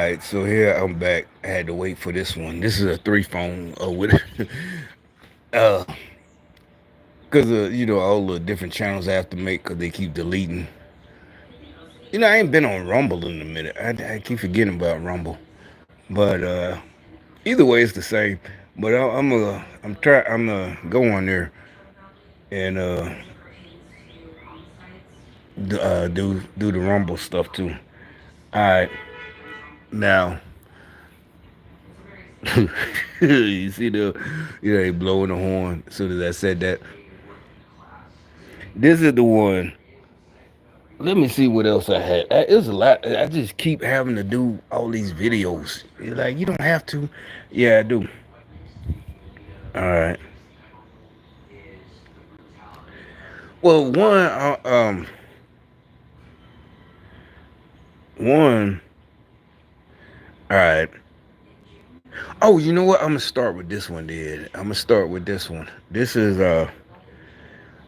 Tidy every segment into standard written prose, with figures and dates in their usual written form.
right, so here I'm back. I had to wait for this one. This is a three phone with uh because all the different channels I have to make because they keep deleting. I ain't been on Rumble in a minute. I keep forgetting about Rumble, but either way it's the same. But I'm go on there and do the Rumble stuff too. All right, now you see they blowing the horn as soon as I said that. This is the one. Let me see what else I had. It was a lot. I just keep having to do all these videos. You're like, you don't have to. Yeah, I do. All right. Well, one. All right. Oh, you know what? I'm gonna start with this one, dude. I'm gonna start with this one. This is All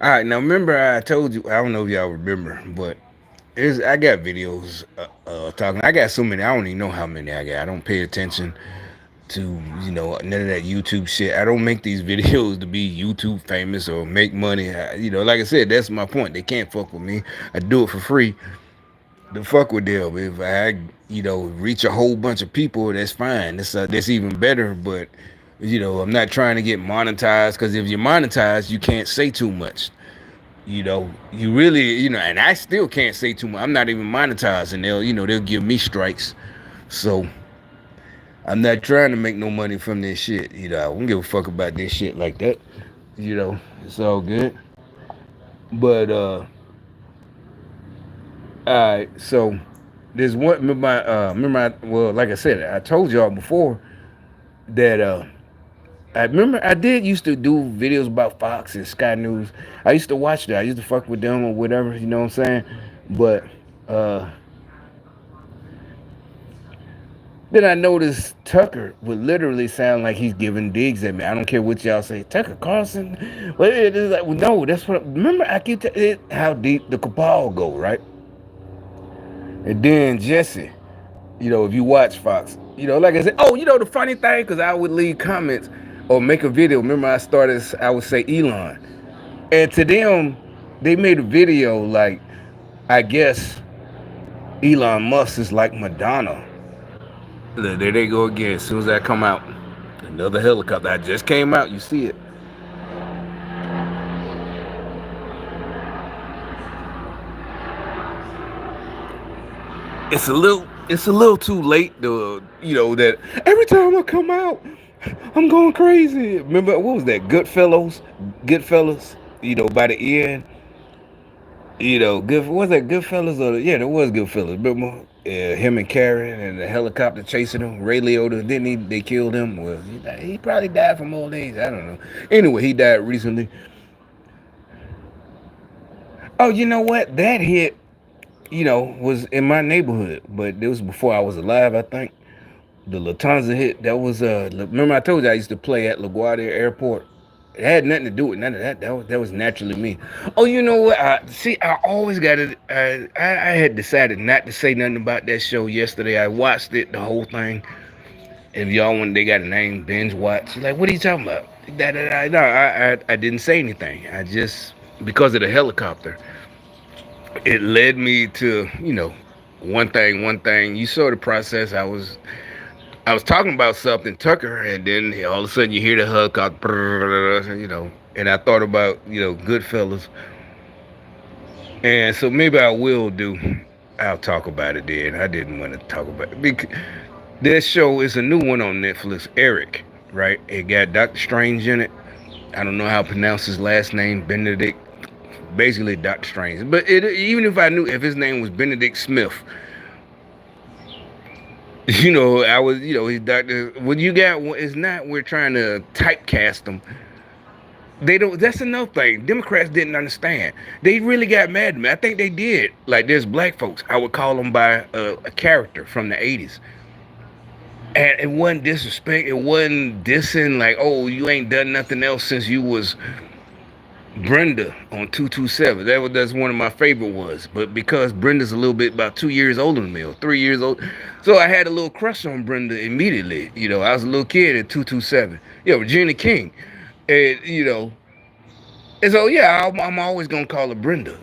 right. Now, remember I told you. I don't know if y'all remember, but I got videos talking. I got so many. I don't even know how many I got. I don't pay attention to none of that YouTube shit. I don't make these videos to be YouTube famous or make money. Like I said, that's my point. They can't fuck with me. I do it for free to fuck with them. If I reach a whole bunch of people, that's fine. That's even better. But I'm not trying to get monetized because if you're monetized, you can't say too much. You really, and I still can't say too much. I'm not even monetized, and they'll give me strikes. So I'm not trying to make no money from this shit. I don't give a fuck about this shit like that. It's all good. But all right. So there's one. Well, like I said, I told y'all before that I remember I did used to do videos about Fox and Sky News. I used to watch that. I used to fuck with them or whatever. You know what I'm saying? But uh then I noticed Tucker would literally sound like he's giving digs at me. I don't care what y'all say. Tucker Carlson. Well, it is like, well, no, that's what. Remember, I keep it how deep the cabal go, right? And then Jesse, if you watch Fox, like I said, oh, the funny thing, because I would leave comments or make a video. Remember, I would say Elon. And to them, they made a video like, I guess Elon Musk is like Madonna. There they go again. As soon as I come out, another helicopter. I just came out. You see it. It's a little too late to that every time I come out, I'm going crazy. Remember what was that? Goodfellas. By the end, good was that Goodfellas or yeah, there was Goodfellas. Remember him and Karen and the helicopter chasing him. Ray Liotta didn't he? They killed him. Well, he probably died from old age. I don't know. Anyway, he died recently. Oh, you know what? That hit was in my neighborhood, but it was before I was alive, I think. The Lufthansa hit, that was, remember I told you I used to play at LaGuardia Airport? It had nothing to do with none of that. That was naturally me. Oh, you know what? I always got it. I had decided not to say nothing about that show yesterday. I watched it, the whole thing. If y'all want, they got a name, binge watch. Like, what are you talking about? No, I didn't say anything. I just, because of the helicopter, it led me to one thing. You saw the process. I was talking about something, Tucker, and then all of a sudden you hear the helicopter, and I thought about Goodfellas, and so maybe I'll talk about it then. I didn't want to talk about it because this show is a new one on Netflix, Eric, right? It got Doctor Strange in it. I don't know how to pronounce his last name, Benedict, basically Doctor Strange. But even if I knew if his name was Benedict Smith, I was, he's Doctor. What you got is not we're trying to typecast them. They don't. That's another thing. Democrats didn't understand. They really got mad at me. I think they did. Like there's black folks. I would call them by a character from the '80s, and it wasn't disrespect. It wasn't dissing. Like, oh, you ain't done nothing else since you was Brenda on 227. That's one of my favorite ones. But because Brenda's a little bit about 2 years older than me, or 3 years old, so I had a little crush on Brenda immediately. I was a little kid at 227. Regina King, and and so yeah, I'm always gonna call her Brenda.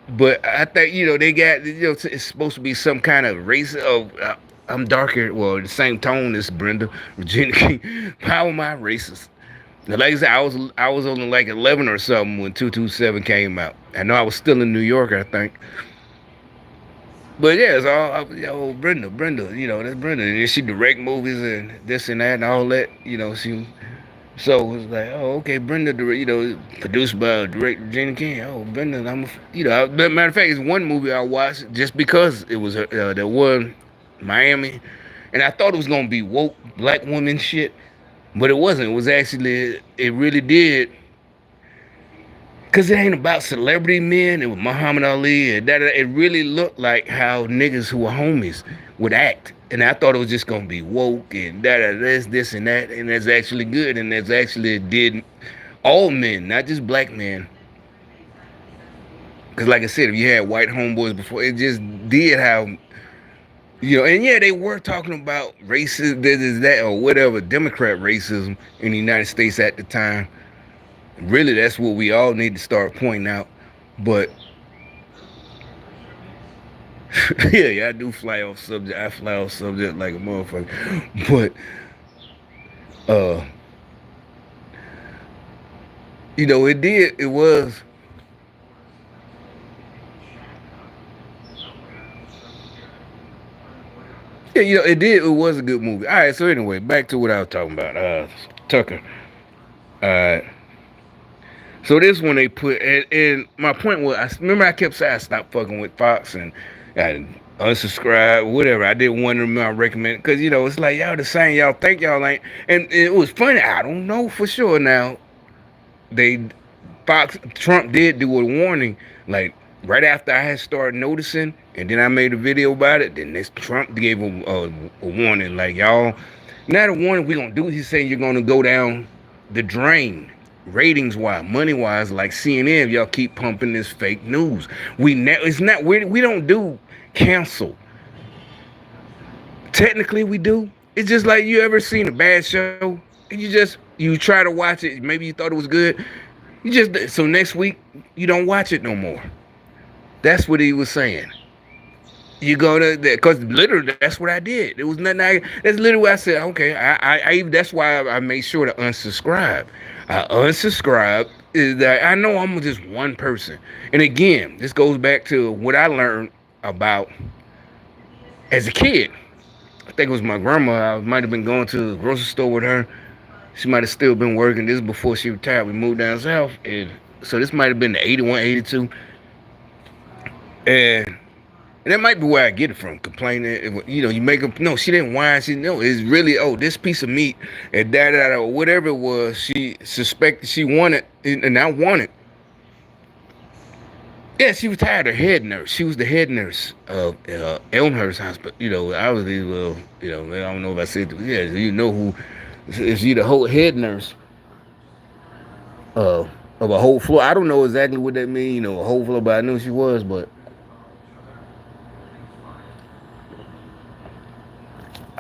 But I think they got it's supposed to be some kind of race of. I'm darker, well, the same tone as Brenda, Regina King. How am I racist? Like I said, I was only like 11 or something when 227 came out. I know I was still in New York, I think. But yeah, it's all Brenda, that's Brenda. And she direct movies and this and that and all that. She. So it's like, oh, okay, Brenda, produced by director Jenny King. Oh, Brenda, matter of fact, it's one movie I watched just because it was that one Miami, and I thought it was gonna be woke black woman shit, but it wasn't. It was actually, it really did. Cause it ain't about celebrity men. It was Muhammad Ali, and that it really looked like how niggas who were homies would act. And I thought it was just gonna be woke and this and that, and that's actually good, and that's actually did all men, not just black men. Cause like I said, if you had white homeboys before, it just did how and yeah, they were talking about racism, this is that, or whatever, Democrat racism in the United States at the time. Really, that's what we all need to start pointing out. But yeah, I do fly off subject. I fly off subject like a motherfucker. But uh, it did. It was. Yeah, it did. It was a good movie. All right. So anyway, back to what I was talking about. Tucker. Uh, so this one they put, and my point was, I remember I kept saying I stopped fucking with Fox and I unsubscribe, whatever. I didn't want them to recommend because it's like y'all the same. Y'all think y'all ain't, and it was funny. I don't know for sure now. They Fox Trump did do a warning like right after I had started noticing, and then I made a video about it. Then this Trump gave a warning like y'all, not a warning. We gonna do. He's saying you're gonna go down the drain ratings wise, money wise, like CNN. If y'all keep pumping this fake news. It's not we don't do cancel. Technically, we do. It's just like you ever seen a bad show and you try to watch it. Maybe you thought it was good. So next week you don't watch it no more. That's what he was saying. You go to that because literally that's what I did. It was nothing. That's literally what I said. Okay, that's why I made sure to unsubscribe. I unsubscribed. Is that I know I'm just one person, and again, this goes back to what I learned about as a kid. I think it was my grandma. I might have been going to the grocery store with her. She might have still been working. This is before she retired. We moved down south, and so this might have been the 81, 82, and. And that might be where I get it from. Complaining, you make them. No, she didn't whine. It's really this piece of meat and or whatever it was. She suspected she wanted, and I wanted. Yeah, she was tired of head nurse. She was the head nurse of Elmhurst Hospital. I was the I don't know if I said, yeah, who is she the whole head nurse of a whole floor. I don't know exactly what that means, a whole floor, but I knew she was, but.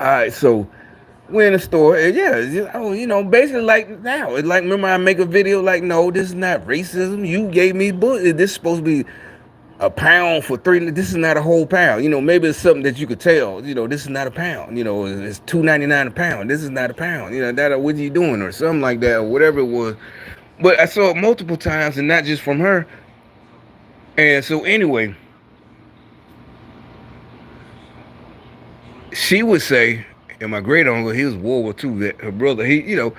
All right, so we're in the store, and yeah, basically like now, it's like remember I make a video like, no, this is not racism. You gave me bullshit. This is supposed to be a pound for three. This is not a whole pound. Maybe it's something that you could tell. This is not a pound. It's $2.99 a pound. This is not a pound. That what are you doing or something like that or whatever it was. But I saw it multiple times, and not just from her. And so anyway. She would say, and my great uncle, he was World War II, that her brother, you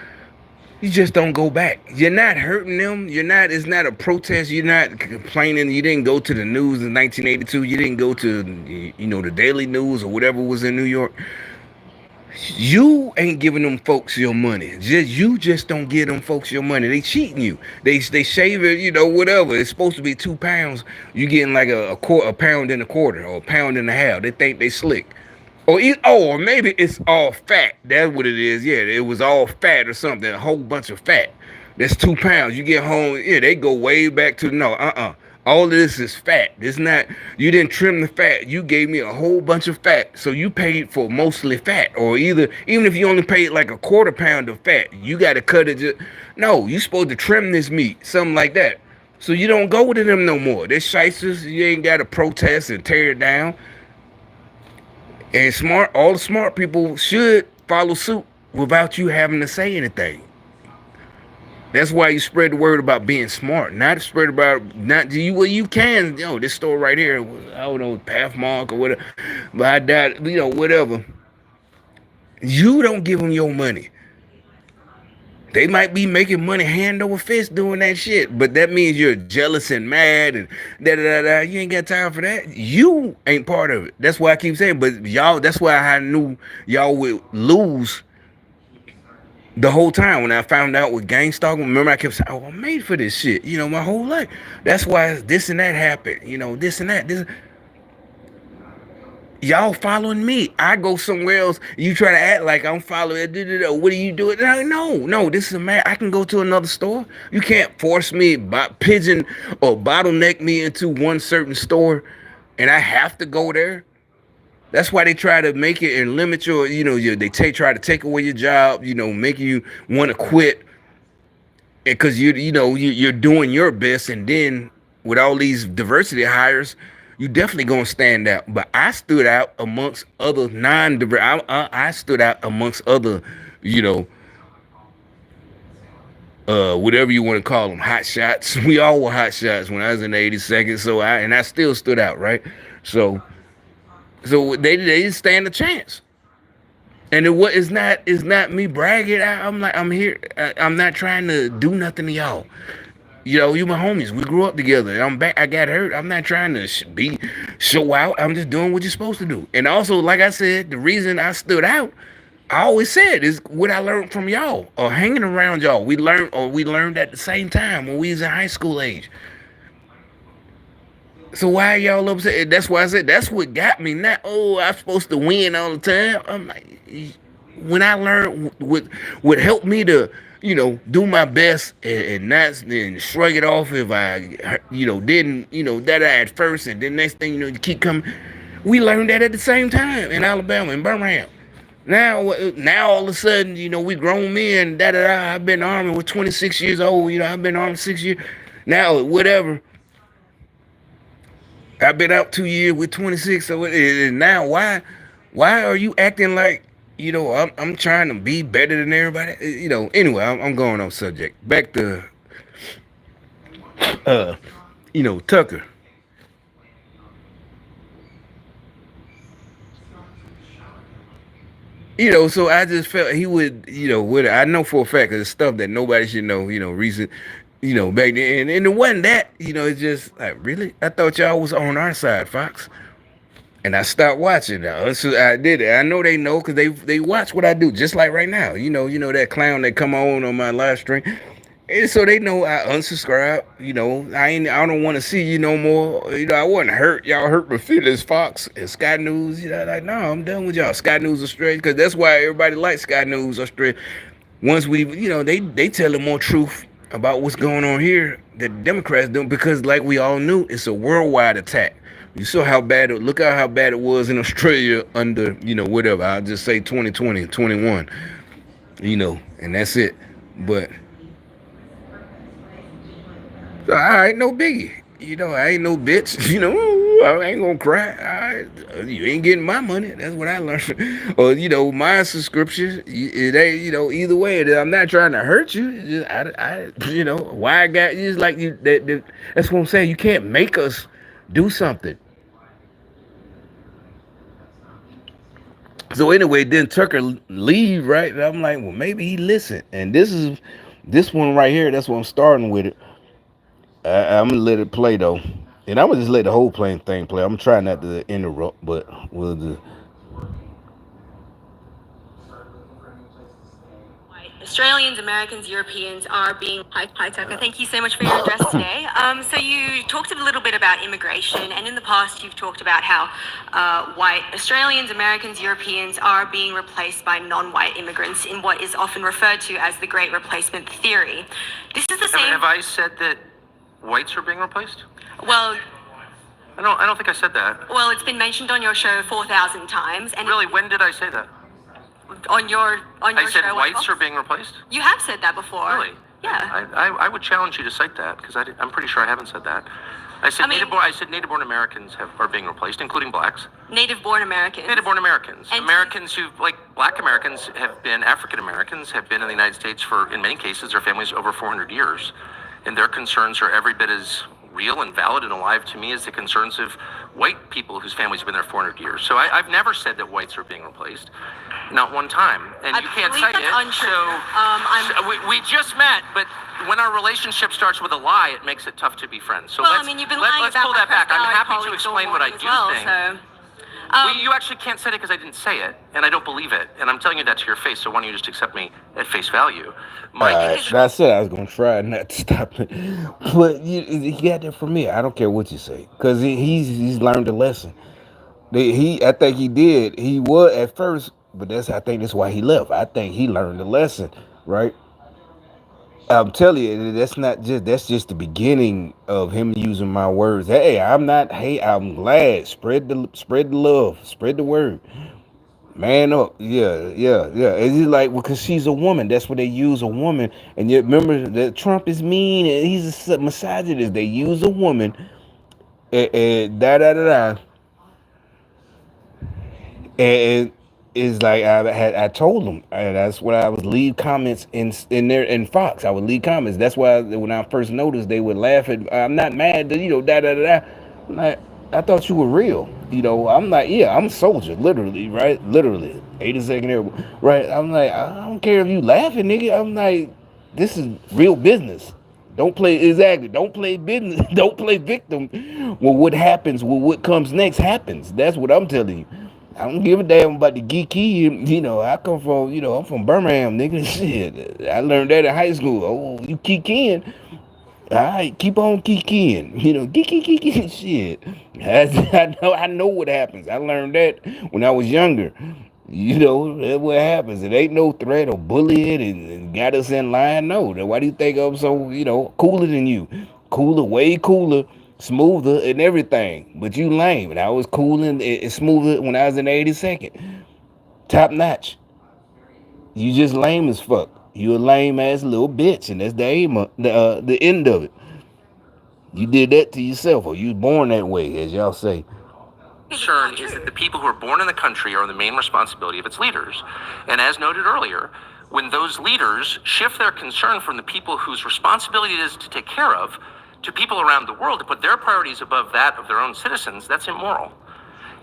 just don't go back. You're not hurting them. It's not a protest. You're not complaining. You didn't go to the news in 1982. You didn't go to, the Daily News or whatever was in New York. You ain't giving them folks your money. You just don't give them folks your money. They cheating you. They shave it, whatever. It's supposed to be 2 pounds. You getting like a pound and a quarter or a pound and a half. They think they slick. Or maybe it's all fat. That's what it is. Yeah, it was all fat or something. A whole bunch of fat. That's 2 pounds. You get home, yeah, they go way back to no, all of this is fat. It's not, you didn't trim the fat. You gave me a whole bunch of fat. So you paid for mostly fat. Or either, even if you only paid like a quarter pound of fat, you got to cut it. No, you supposed to trim this meat. Something like that. So you don't go to them no more. They're shysters. You ain't got to protest and tear it down. And all the smart people should follow suit without you having to say anything. That's why you spread the word about being smart, not spread about not you. Well, you can, this store right here, I don't know, Pathmark or whatever, but I doubt, whatever. You don't give them your money. They might be making money hand over fist doing that shit, but that means you're jealous and mad and da da da da. You ain't got time for that. You ain't part of it. That's why I keep saying. But y'all, that's why I knew y'all would lose the whole time when I found out with gang stalking. Remember, I kept saying, "Oh, I'm made for this shit," my whole life. That's why this and that happened. This and that. This. Y'all following me. I go somewhere else. You try to act like I'm following. What are you doing? No. This is a man. I can go to another store. You can't force me, pigeon or bottleneck me into one certain store, and I have to go there. That's why they try to make it and limit try to take away your job. Make you want to quit, because you're doing your best, and then with all these diversity hires, you definitely gonna stand out. But I stood out amongst other non-diverse. I stood out amongst other, whatever you want to call them, hot shots. We all were hot shots when I was in the 82nd. So I still stood out, right? So they didn't stand a chance. And it's not me bragging. I'm here. I'm not trying to do nothing to y'all. You my homies. We grew up together. I'm back. I got hurt. I'm not trying to show out. I'm just doing what you're supposed to do. And also, like I said, the reason I stood out, I always said, is what I learned from y'all or hanging around y'all. We learned at the same time when we was in high school age. So why are y'all upset? That's why I said that's what got me. Not, I'm supposed to win all the time. I'm like, when I learned what helped me to, do my best and not and shrug it off if I, didn't, that I at first, and then next thing you keep coming. We learned that at the same time in Alabama, in Birmingham. Now all of a sudden, we grown men. Da da da. I've been in the army with 26 years old. I've been in the army 6 years. Now whatever. I've been out 2 years with 26. So now why are you acting like I'm trying to be better than everybody? Anyway, I'm going off subject. Back to Tucker. So I just felt he would, I know for a fact it's stuff that nobody should know, recent, back then. And it wasn't that, it's just like, really? I thought y'all was on our side, Fox. And I stopped watching now. So I did it. I know they know because they watch what I do, just like right now. That clown that come on my live stream. And so they know I unsubscribe. I don't want to see you no more. I wasn't hurt. Y'all hurt my feelings, Fox and Sky News. Like, no, I'm done with y'all. Sky News Australia, because that's why everybody likes Sky News Australia. Once we, they tell them more truth about what's going on here that the Democrats do, because like we all knew, it's a worldwide attack. You saw how bad look at how bad it was in Australia under, whatever. I'll just say 2020, 21, and that's it. But all right, no biggie. I ain't no bitch. I ain't gonna cry. You ain't getting my money. That's what I learned. Or my subscription. It ain't either way. I'm not trying to hurt you. It's just, why I got you. It's like you. That's what I'm saying. You can't make us do something. So anyway, then Tucker leave, right? And I'm like, well, maybe he listened. And this one right here. That's what I'm starting with it. I'm gonna let it play though, and I'm gonna just let the whole thing play. I'm trying not to interrupt, but we'll just. Australians, Americans, Europeans are being... Hi, Tucker. Thank you so much for your address today. So you talked a little bit about immigration, and in the past you've talked about how white Australians, Americans, Europeans are being replaced by non-white immigrants in what is often referred to as the Great Replacement Theory. This is the same... Have I said that whites are being replaced? Well... I don't think I said that. Well, it's been mentioned on your show 4,000 times. And really, when did I say that? On your show. I said whites are being replaced? You have said that before. Really? Yeah. I would challenge you to cite that, because I'm pretty sure I haven't said that. I said native-born Americans are being replaced, including blacks. Native-born Americans. Native-born Americans. And Americans who, like black Americans, African Americans have been in the United States for, in many cases, their families over 400 years. And their concerns are every bit as real and valid and alive to me as the concerns of white people whose families have been there 400 years. So I've never said that whites are being replaced. Not one time. And you can't cite it. So we just met, but when our relationship starts with a lie, it makes it tough to be friends. So you've been lying let's about pull that back. I'm happy to explain what I do think. So. You actually can't say it because I didn't say it, and I don't believe it. And I'm telling you that to your face, so why don't you just accept me at face value? I said I was going to try not to stop it. But you got that from me. I don't care what you say. Because he's learned a lesson. I think he did. He was at first, but I think that's why he left. I think he learned a lesson, right? I'm telling you, that's just the beginning of him using my words. Hey, I'm glad. Spread the love, spread the word. Man up, yeah. It's just like, because she's a woman. That's what they use, a woman. And you remember that Trump is mean and he's a misogynist. They use a woman, and and it's like I told them, and that's what I would leave comments in there in Fox. I would leave comments. That's why when I first noticed, they would laugh at. I'm not mad, I'm like, I thought you were real. I'm like, yeah, I'm a soldier, literally, right? Literally, 82nd Airborne, right? I'm like, I don't care if you laughing, nigga. I'm like, this is real business. Don't play business. Don't play victim. Well, what happens? Well, what comes next happens. That's what I'm telling you. I don't give a damn about the geeky. I come from, I'm from Birmingham, nigga. Shit. I learned that in high school. Oh, you kicking. All right, keep on kicking. Geeky, shit. I know what happens. I learned that when I was younger. That's what happens. It ain't no threat or bullying and got us in line. No. Why do you think I'm so, cooler than you? Cooler, way cooler, smoother and everything. But you lame. And I was cool and smoother when I was in the 82nd. Top notch. You just lame as fuck. You a lame ass little bitch. And that's the aim of, the end of it. You did that to yourself, or you was born that way, as y'all say. Concern is that the people who are born in the country are the main responsibility of its leaders. And as noted earlier, when those leaders shift their concern from the people whose responsibility it is to take care of to people around the world to put their priorities above that of their own citizens, that's immoral.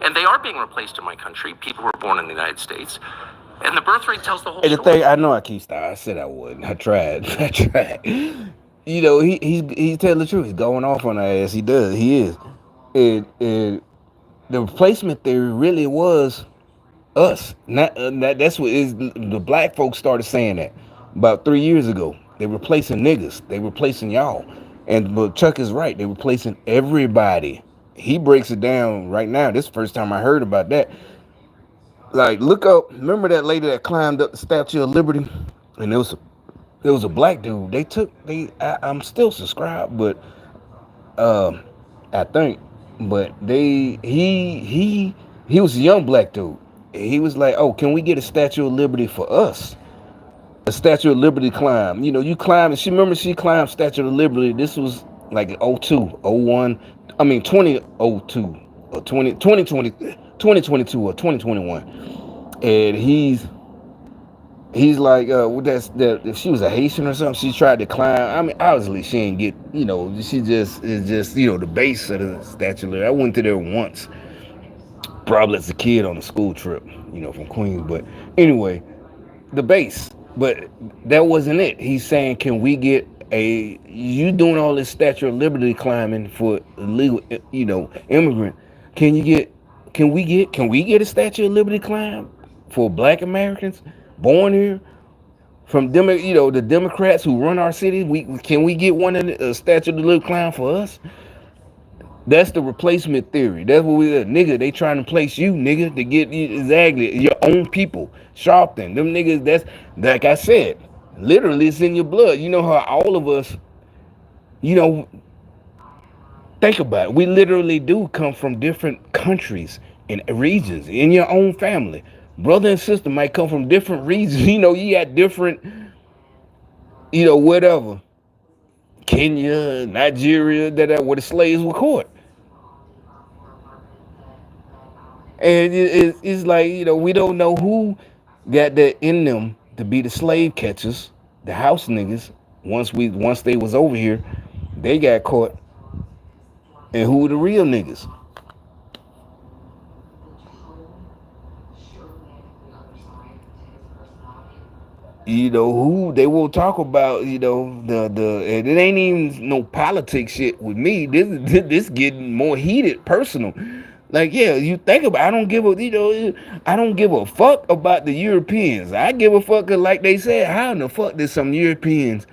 And they are being replaced in my country, people who are born in the United States. And the birth rate tells the whole story. I know I keep stopping. I said I wouldn't. I tried. He's telling the truth. He's going off on our ass. He does. He is. And the replacement theory really was us. That's what is. The black folks started saying that about 3 years ago. They're replacing niggas. They're replacing y'all. But Chuck is right. They're replacing everybody. He breaks it down right now. This is the first time I heard about that. Like, look up. Remember that lady that climbed up the Statue of Liberty, and there was a black dude. I'm still subscribed, but I think, but he was a young black dude. He was like, oh, can we get a Statue of Liberty for us? A Statue of Liberty climb. You climb. She climbed Statue of Liberty. This was like 02, 01. I mean 2002 or 2020, 2022 or 2021. And he's like, that she was a Haitian or something. She tried to climb. I mean, obviously she didn't get, she just is just, the base of the Statue. I went to there once, probably as a kid on a school trip, from Queens. But anyway, the base. But that wasn't it. He's saying, can we get you doing all this Statue of Liberty climbing for illegal, immigrant? Can we get a Statue of Liberty climb for black Americans born here From the Democrats who run our city. We get one in a statue of the little clown for us? That's the replacement theory. That's what nigga. They trying to place you, nigga, to get exactly your own people. Sharpton, them niggas. That's like I said. Literally, it's in your blood. You know how all of us, you know, think about it. We literally do come from different countries and regions in your own family. Brother and sister might come from different regions. You got different, whatever. Kenya, Nigeria, where the slaves were caught. And it's like, we don't know who got that in them to be the slave catchers, the house niggas. Once they was over here, they got caught. And who the real niggas? Who they will talk about, and it ain't even no politics shit with me. This getting more heated, personal. Like, yeah, you think about, I don't give a fuck about the Europeans. I give a fuck, like they said, how in the fuck did some Europeans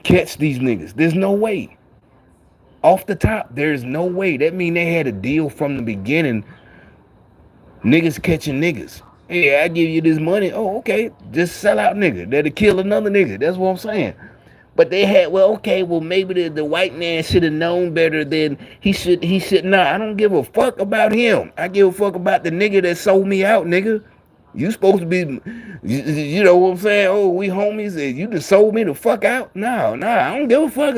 catch these niggas? There's no way. Off the top, there's no way. That mean they had a deal from the beginning. Niggas catching niggas. Hey, I give you this money. Oh, okay. Just sell out nigga. That'll kill another nigga. That's what I'm saying. But they had, maybe the white man should have known better than he should not. I don't give a fuck about him. I give a fuck about the nigga that sold me out, nigga. You supposed to be, you know what I'm saying? Oh, we homies and you just sold me the fuck out? No, I don't give a fuck,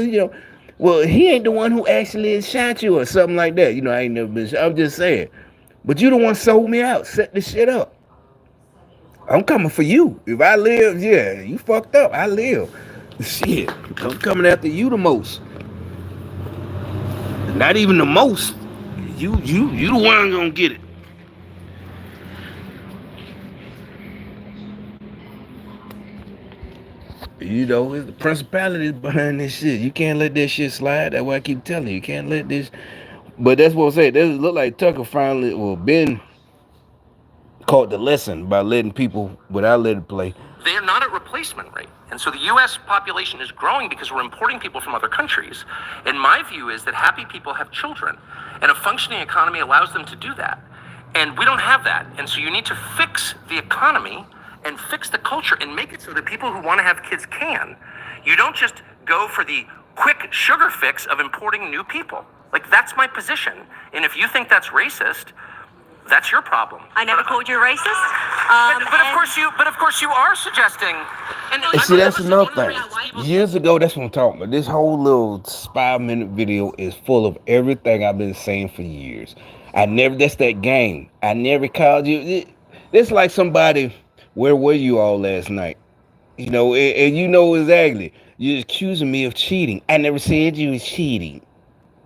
Well, he ain't the one who actually shot you or something like that. I ain't never been shot. I'm just saying. But you the one sold me out. Set this shit up. I'm coming for you. If I live, yeah, you fucked up. I live. Shit, I'm coming after you the most. Not even the most. You the one gonna get it. It's the principalities behind this shit. You can't let that shit slide. That's why I keep telling you. You can't let this. But that's what I'm saying. It look like Tucker finally, Ben caught the lesson by letting people without letting play. They are not at replacement rate. And so the U.S. population is growing because we're importing people from other countries. And my view is that happy people have children. And a functioning economy allows them to do that. And we don't have that. And so you need to fix the economy and fix the culture and make it so that people who want to have kids can. You don't just go for the quick sugar fix of importing new people. Like, that's my position. And if you think that's racist, that's your problem. I never called you racist. But of course you are suggesting. And see, that's another thing. Years ago, that's what I'm talking about. This whole little 5-minute video is full of everything I've been saying for years. That's that game. I never called you. It's like somebody, where were you all last night? And exactly. You're accusing me of cheating. I never said you was cheating.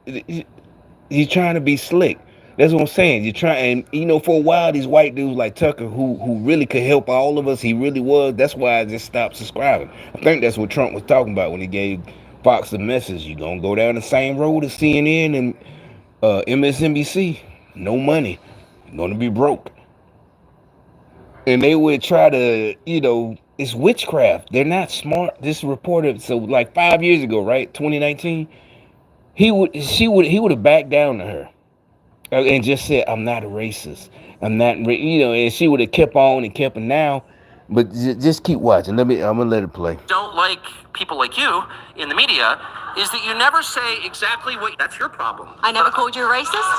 You're trying to be slick. That's what I'm saying. You're trying, for a while, these white dudes like Tucker, who really could help all of us, he really was. That's why I just stopped subscribing. I think that's what Trump was talking about when he gave Fox the message. You're going to go down the same road as CNN and MSNBC. No money. You're going to be broke. And they would try to, it's witchcraft. They're not smart. This reporter, so like 5 years ago, right, 2019, he would have backed down to her. And just said, I'm not a racist. I'm not, and she would have kept on and kept it now. But just keep watching. I'm going to let it play. Don't like people like you in the media is that you never say exactly what, that's your problem. I never called you a racist.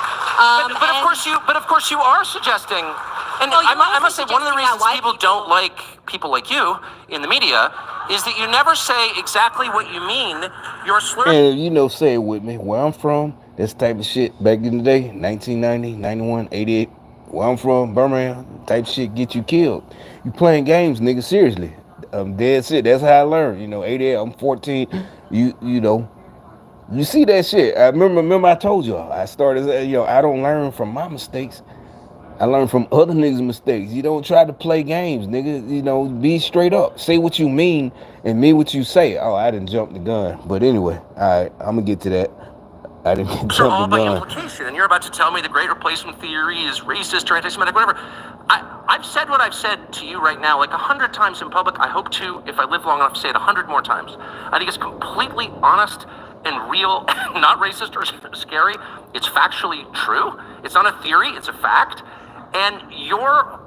But of course you are suggesting, and I must say one of the reasons people don't like people like you in the media is that you never say exactly what you mean. You're slurring. And say it with me. Where I'm from, this type of shit back in the day, 1990, 91, 88, where I'm from, Birmingham, type shit get you killed. You playing games, nigga, seriously. I'm dead shit. That's how I learned. 88, I'm 14. You see that shit. I remember I told y'all, I started, I don't learn from my mistakes. I learn from other niggas' mistakes. You don't try to play games, nigga. Be straight up. Say what you mean and mean what you say. Oh, I didn't jump the gun. But anyway, all right, I'm going to get to that. I didn't get Those are jumped the all by gun. implication, and you're about to tell me the Great Replacement theory is racist or anti-Semitic, whatever. I've said what I've said to you right now like 100 times in public. I hope to, if I live long enough, say it 100 more times. I think it's completely honest and real, not racist or scary. It's factually true. It's not a theory, it's a fact. And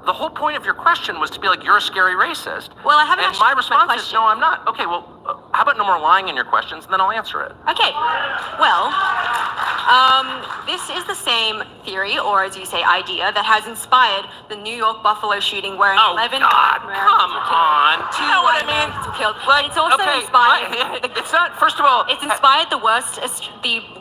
the whole point of your question was to be like, you're a scary racist. Well, I haven't And actually my response is, question. no, I'm not. Okay, well, how about no more lying in your questions, and then I'll answer it. Okay. Well, this is the same theory, or as you say, idea, that has inspired the New York Buffalo shooting where 11 God, Americans come were killed. on. Two You know what I white mean? Americans were killed. Like, And it's also okay, inspired. it's not. First of all, It's inspired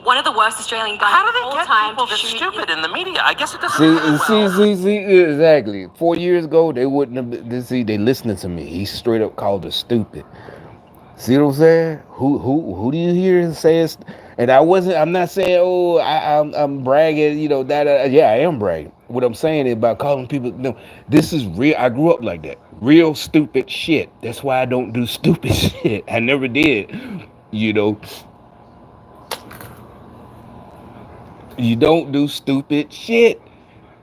one of the worst Australian guns how do of they all get time people to this shoot. stupid in the media? I guess it doesn't. See, matter well. see, exactly. 4 years ago, they wouldn't have. See, they listening to me. He straight up called us stupid. See what I'm saying? Who do you hear say it's? And I'm not saying, oh, I'm bragging. You know that. Yeah, I am bragging. What I'm saying is about calling people. No, this is real. I grew up like that. Real stupid shit. That's why I don't do stupid shit. I never did. You know, you don't do stupid shit.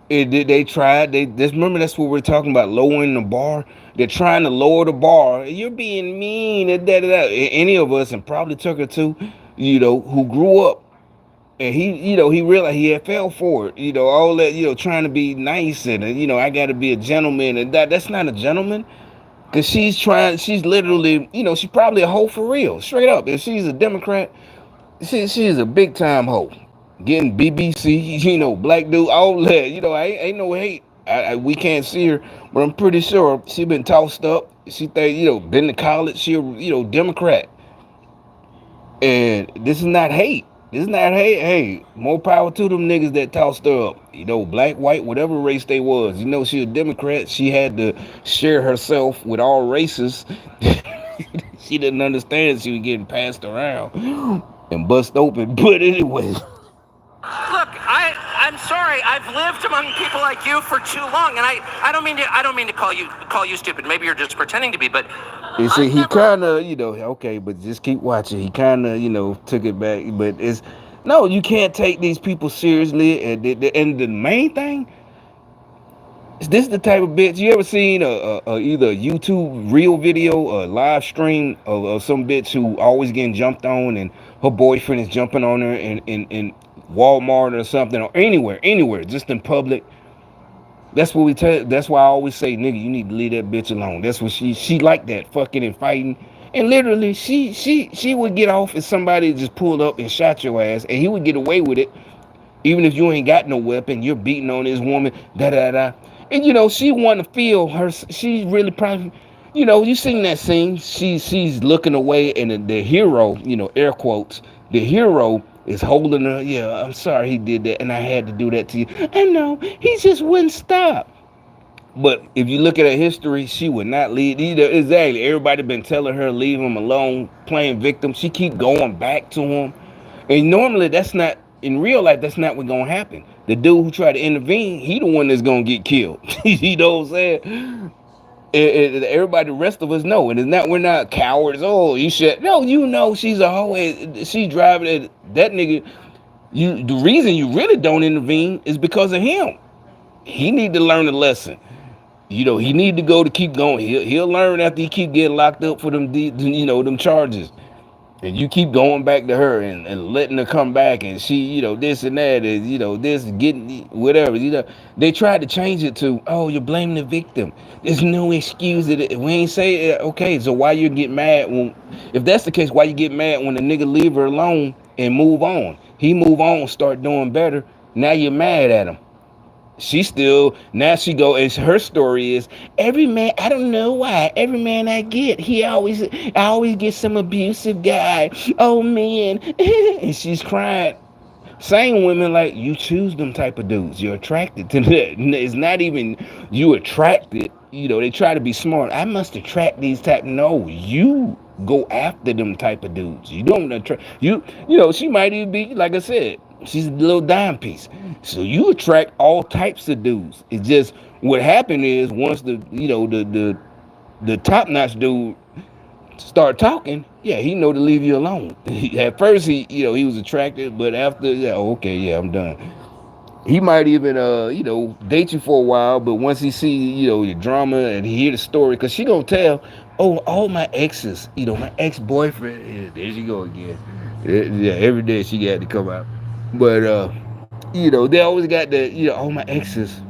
They tried. They just remember that's what we're talking about. Lowering the bar. They're trying to lower the bar. You're being mean. And da, da, da. Any of us, and probably Tucker too. You know, who grew up and he realized he had fell for it. You know, all that. You know, trying to be nice and I got to be a gentleman and that's not a gentleman. Cause she's trying. She's literally. She's probably a hoe for real. Straight up. If she's a Democrat, she's a big time hoe. Getting BBC, black dude, all that. Ain't no hate. We can't see her, but I'm pretty sure she been tossed up. She think, been to college. She, Democrat. And this is not hate. This is not hate. Hey, more power to them niggas that tossed her up. Black, white, whatever race they was. She a Democrat. She had to share herself with all races. She didn't understand she was getting passed around and bust open. But anyway. Look, I'm sorry. I've lived among people like you for too long, and I don't mean to call you stupid. Maybe you're just pretending to be, but You see, he kind of, okay, but just keep watching. He kind of, took it back. But it's no, you can't take these people seriously. And the main thing is this: the type of bitch you ever seen either a YouTube real video or live stream of some bitch who always getting jumped on, and her boyfriend is jumping on her in Walmart or something, or anywhere, just in public. That's what we tell. That's why I always say, nigga, you need to leave that bitch alone. That's what she like that fucking and fighting. And literally, she would get off if somebody just pulled up and shot your ass, and he would get away with it, even if you ain't got no weapon. You're beating on this woman, da da da. And she want to feel her. She's really probably, you seen that scene. She's looking away, and the hero, air quotes, the hero is holding her. Yeah, I'm sorry he did that, and I had to do that to you. I know he just wouldn't stop. But if you look at her history, she would not leave either. Exactly. Everybody been telling her leave him alone, playing victim. She keep going back to him. And normally that's not in real life, that's not what's gonna happen. The dude who tried to intervene, he the one that's gonna get killed. You know what I'm saying? Everybody, the rest of us know. And it's not, we're not cowards. Oh, you should no, she's a hoe. She's driving it. That nigga, the reason you really don't intervene is because of him. He need to learn a lesson. He need to go to keep going. He'll learn after he keep getting locked up for them, them charges. And you keep going back to her and letting her come back, and she, this and that, and this getting whatever. They tried to change it to, oh, you're blaming the victim. There's no excuse. We ain't say it. Okay, so why you get mad when, if that's the case, why you get mad when the nigga leave her alone and move on? He move on, start doing better. Now you're mad at him. She still, now she go, and her story is, every man, I don't know why, every man I get, I always get some abusive guy. Oh man. And she's crying. Same women, like, you choose them type of dudes. You're attracted to that. It's not even you attracted. They try to be smart. I must attract these type. No, you go after them type of dudes. You don't attract. She might even be, like I said, she's a little dime piece. So you attract all types of dudes. It's just what happened is once the top notch dude start talking, yeah, he know to leave you alone. At first, he was attracted, but after, yeah, okay, yeah, I'm done. He might even, date you for a while, but once he see, your drama and he hear the story, cause she gonna tell, oh, all my exes, my ex boyfriend, yeah, there she go again. Yeah, every day she got to come out, but they always got the, all my exes,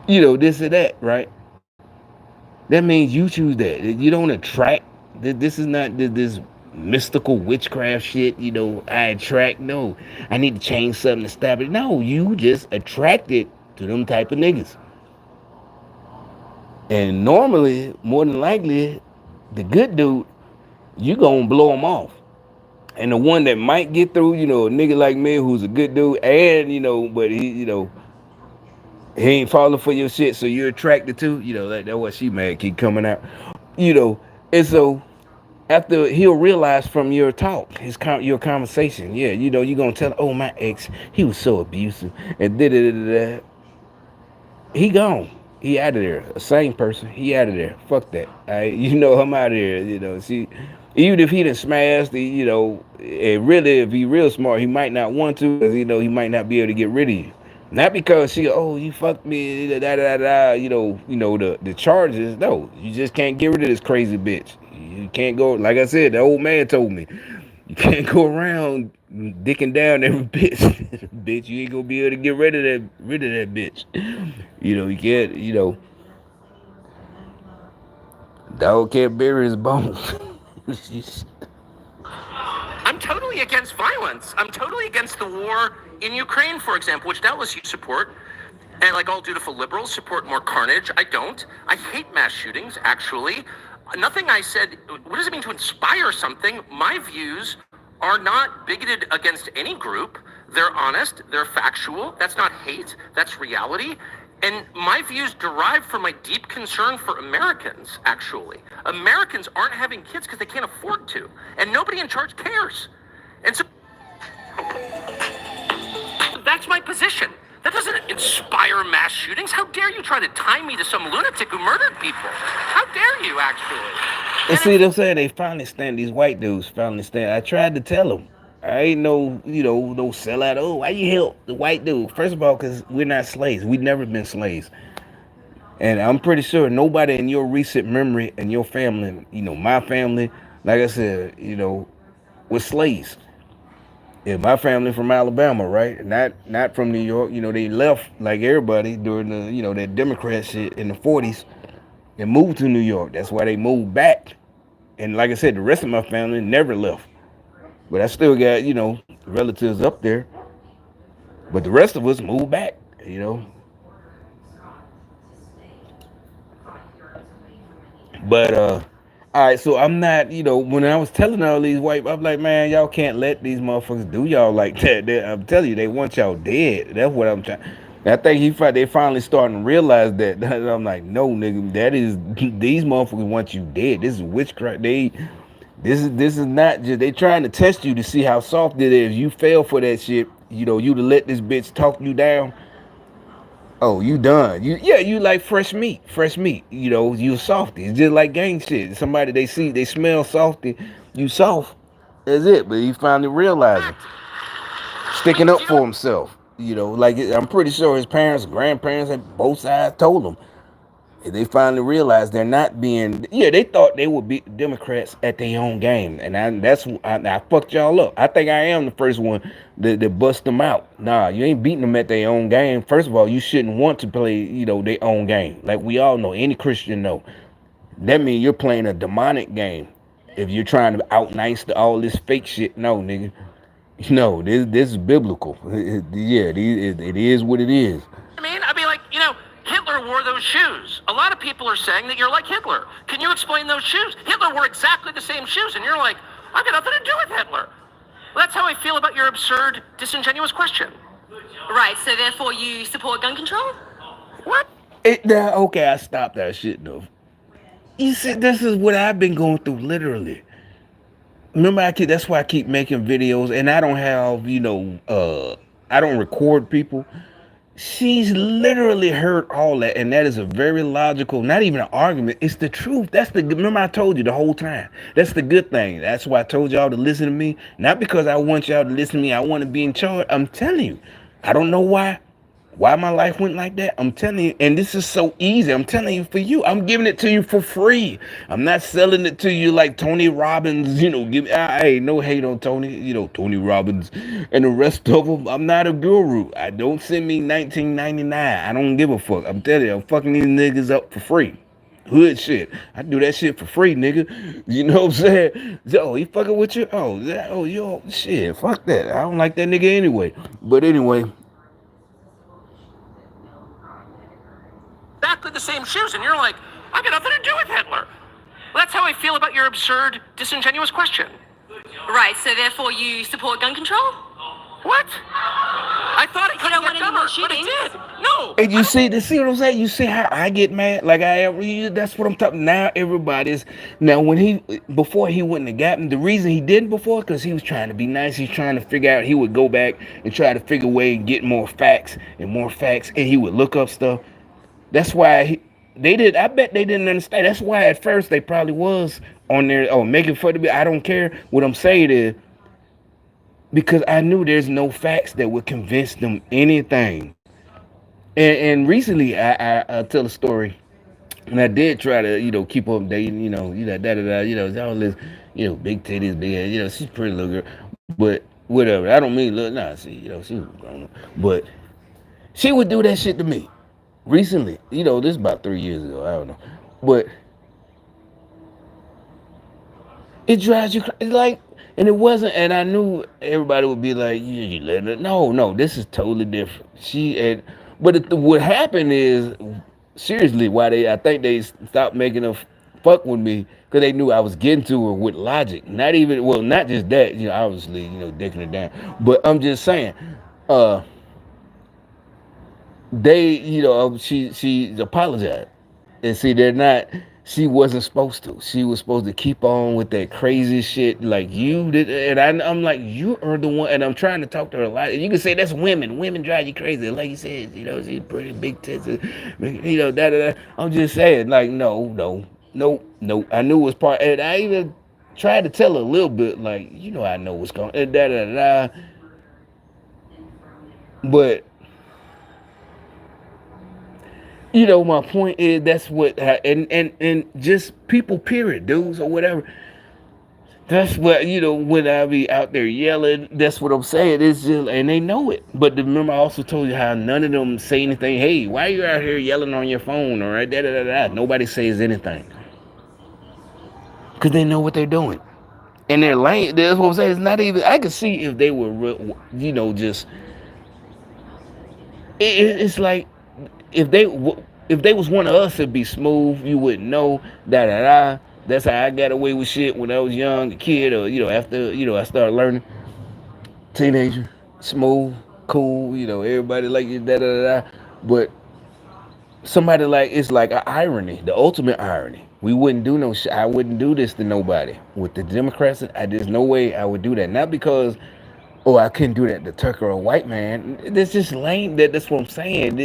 this or that, right? That means you choose that. You don't attract. This is not this mystical witchcraft shit. I attract. No, I need to change something to stop it. No, you just attracted to them type of niggas. And normally, more than likely, the good dude, you gonna blow him off. And the one that might get through, a nigga like me who's a good dude, and but he ain't falling for your shit, so you're attracted to, that's what she mad keep coming out, you know. And so after he'll realize from your talk, your conversation, yeah, you're gonna tell, oh, my ex, he was so abusive, and da. He gone. He out of there. The same person. He out of there. Fuck that. I'm out of there. See, even if he done smashed, and really, if he real smart, he might not want to, because he might not be able to get rid of you. Not because oh, you fucked me, da da da da. The charges. No, you just can't get rid of this crazy bitch. You can't go. Like I said, the old man told me, you can't go around dicking down every bitch. Bitch, you ain't gonna be able to get rid of that bitch. You can't. Dog can't bury his bones. I'm totally against violence. I'm totally against the war in Ukraine, for example, which doubtless you support. And like all dutiful liberals, support more carnage. I don't. I hate mass shootings, actually. Nothing I said, what does it mean to inspire something? My views are not bigoted against any group. They're honest, they're factual. That's not hate, that's reality. And my views derive from my deep concern for Americans, actually. Americans aren't having kids because they can't afford to. And nobody in charge cares. And so that's my position. That doesn't inspire mass shootings. How dare you try to tie me to some lunatic who murdered people? How dare you, actually? And see, they're saying they finally stand. These white dudes finally stand. I tried to tell them. I ain't no sellout. Oh, why you help the white dude? First of all, because we're not slaves. We've never been slaves. And I'm pretty sure nobody in your recent memory and your family, my family, like I said, was slaves. Yeah, my family from Alabama, right? Not from New York. They left like everybody during the that Democrat shit in the 40s and moved to New York. That's why they moved back. And like I said, the rest of my family never left. But I still got relatives up there. But the rest of us moved back. But all right, so I'm not, when I was telling all these white, I'm like, man, y'all can't let these motherfuckers do y'all like that. I'm telling you, they want y'all dead. That's what I'm trying. I think they finally starting to realize that. I'm like, no, nigga, that is these motherfuckers want you dead. This is witchcraft. This is not just they trying to test you to see how soft it is. You fail for that shit. You to let this bitch talk you down. Oh, you done. You like fresh meat. Fresh meat. You softy. It's just like gang shit. Somebody they smell softy, you soft. That's it. But he finally realizing. Sticking up for himself. I'm pretty sure his parents, grandparents, and both sides told him. They finally realized they're not being. Yeah, they thought they would be Democrats at their own game, and I fucked y'all up. I think I am the first one that bust them out. Nah, you ain't beating them at their own game. First of all, you shouldn't want to play, their own game. Like we all know, any Christian know. That means you're playing a demonic game. If you're trying to out nice to all this fake shit, no, nigga. No, this is biblical. Yeah, it is what it is. I'd be like, Hitler wore those shoes. A lot of people are saying that you're like Hitler. Can you explain those shoes? Hitler wore exactly the same shoes, and you're like, I've got nothing to do with Hitler. Well, that's how I feel about your absurd, disingenuous question. Right, so therefore you support gun control? What? Okay, I stopped that shit though. You see, this is what I've been going through, literally. Remember, that's why I keep making videos, and I don't have, I don't record people. She's literally heard all that, and that is a very logical, not even an argument. It's the truth. That's the remember I told you the whole time. That's the good thing. That's why I told y'all to listen to me. Not because I want y'all to listen to me. I want to be in charge. I'm telling you. I don't know why my life went like that. I'm telling you, and this is so easy. I'm telling you for you. I'm giving it to you for free. I'm not selling it to you like Tony Robbins. Hey, no hate on Tony. Tony Robbins and the rest of them. I'm not a guru. I don't send me 1999. I don't give a fuck. I'm telling you, I'm fucking these niggas up for free. Hood shit. I do that shit for free, nigga. You know what I'm saying? Oh, he fucking with you? Yo, shit. Fuck that. I don't like that nigga anyway. But anyway. Exactly the same shoes, and you're like, I got nothing to do with Hitler. Well, that's how I feel about your absurd, disingenuous question. Right, so therefore you support gun control? What? I thought it could have want got any more dumber, but it shootings? did. No. And you see what I'm saying? You see how I get mad? Like I am. That's what I'm talking. Now everybody's now when before he wouldn't have gotten the reason he didn't before because he was trying to be nice. He's trying to figure out he would go back and try to figure a way and get more facts, and he would look up stuff. That's why they did. I bet they didn't understand. That's why at first they probably was on there. Oh, making fun of me. I don't care. What I'm saying is because I knew there's no facts that would convince them anything. And recently I tell a story, and I did try to keep up dating. All this big titties, big she's a pretty little girl, but whatever. I don't mean look. Nah, see she was grown up, but she would do that shit to me. Recently, this is about 3 years ago. I don't know, but it drives you like, and it wasn't. And I knew everybody would be like, "Yeah, you let her." No, this is totally different. What happened is seriously I think they stopped making her fuck with me because they knew I was getting to her with logic. Not even not just that. Obviously, dicking her down. But I'm just saying, they she apologized, and see they're not, she wasn't supposed to. She was supposed to keep on with that crazy shit like you did. And I'm like, you are the one. And I'm trying to talk to her a lot, and you can say that's women drive you crazy, like you said, she's pretty big tits, I'm just saying, like, no, I knew it was part, and I even tried to tell her a little bit, like, I know what's going on, but my point is that's what and just people, period, dudes or whatever. That's what when I be out there yelling. That's what I'm saying. It's just, and they know it. But remember, I also told you how none of them say anything. Hey, why are you out here yelling on your phone? Or nobody says anything because they know what they're doing. And they're lame. That's what I'm saying. It's not even. I could see if they were real, just. It's like if they was one of us, it'd be smooth. You wouldn't know. That's how I got away with shit when I was young, a kid, or after I started learning. Teenager, smooth, cool. Everybody like you. But somebody like, it's like an irony, the ultimate irony. We wouldn't do no shit. I wouldn't do this to nobody. With the Democrats, there's no way I would do that. Not because I couldn't do that to Tucker or a white man. That's just lame. That's what I'm saying.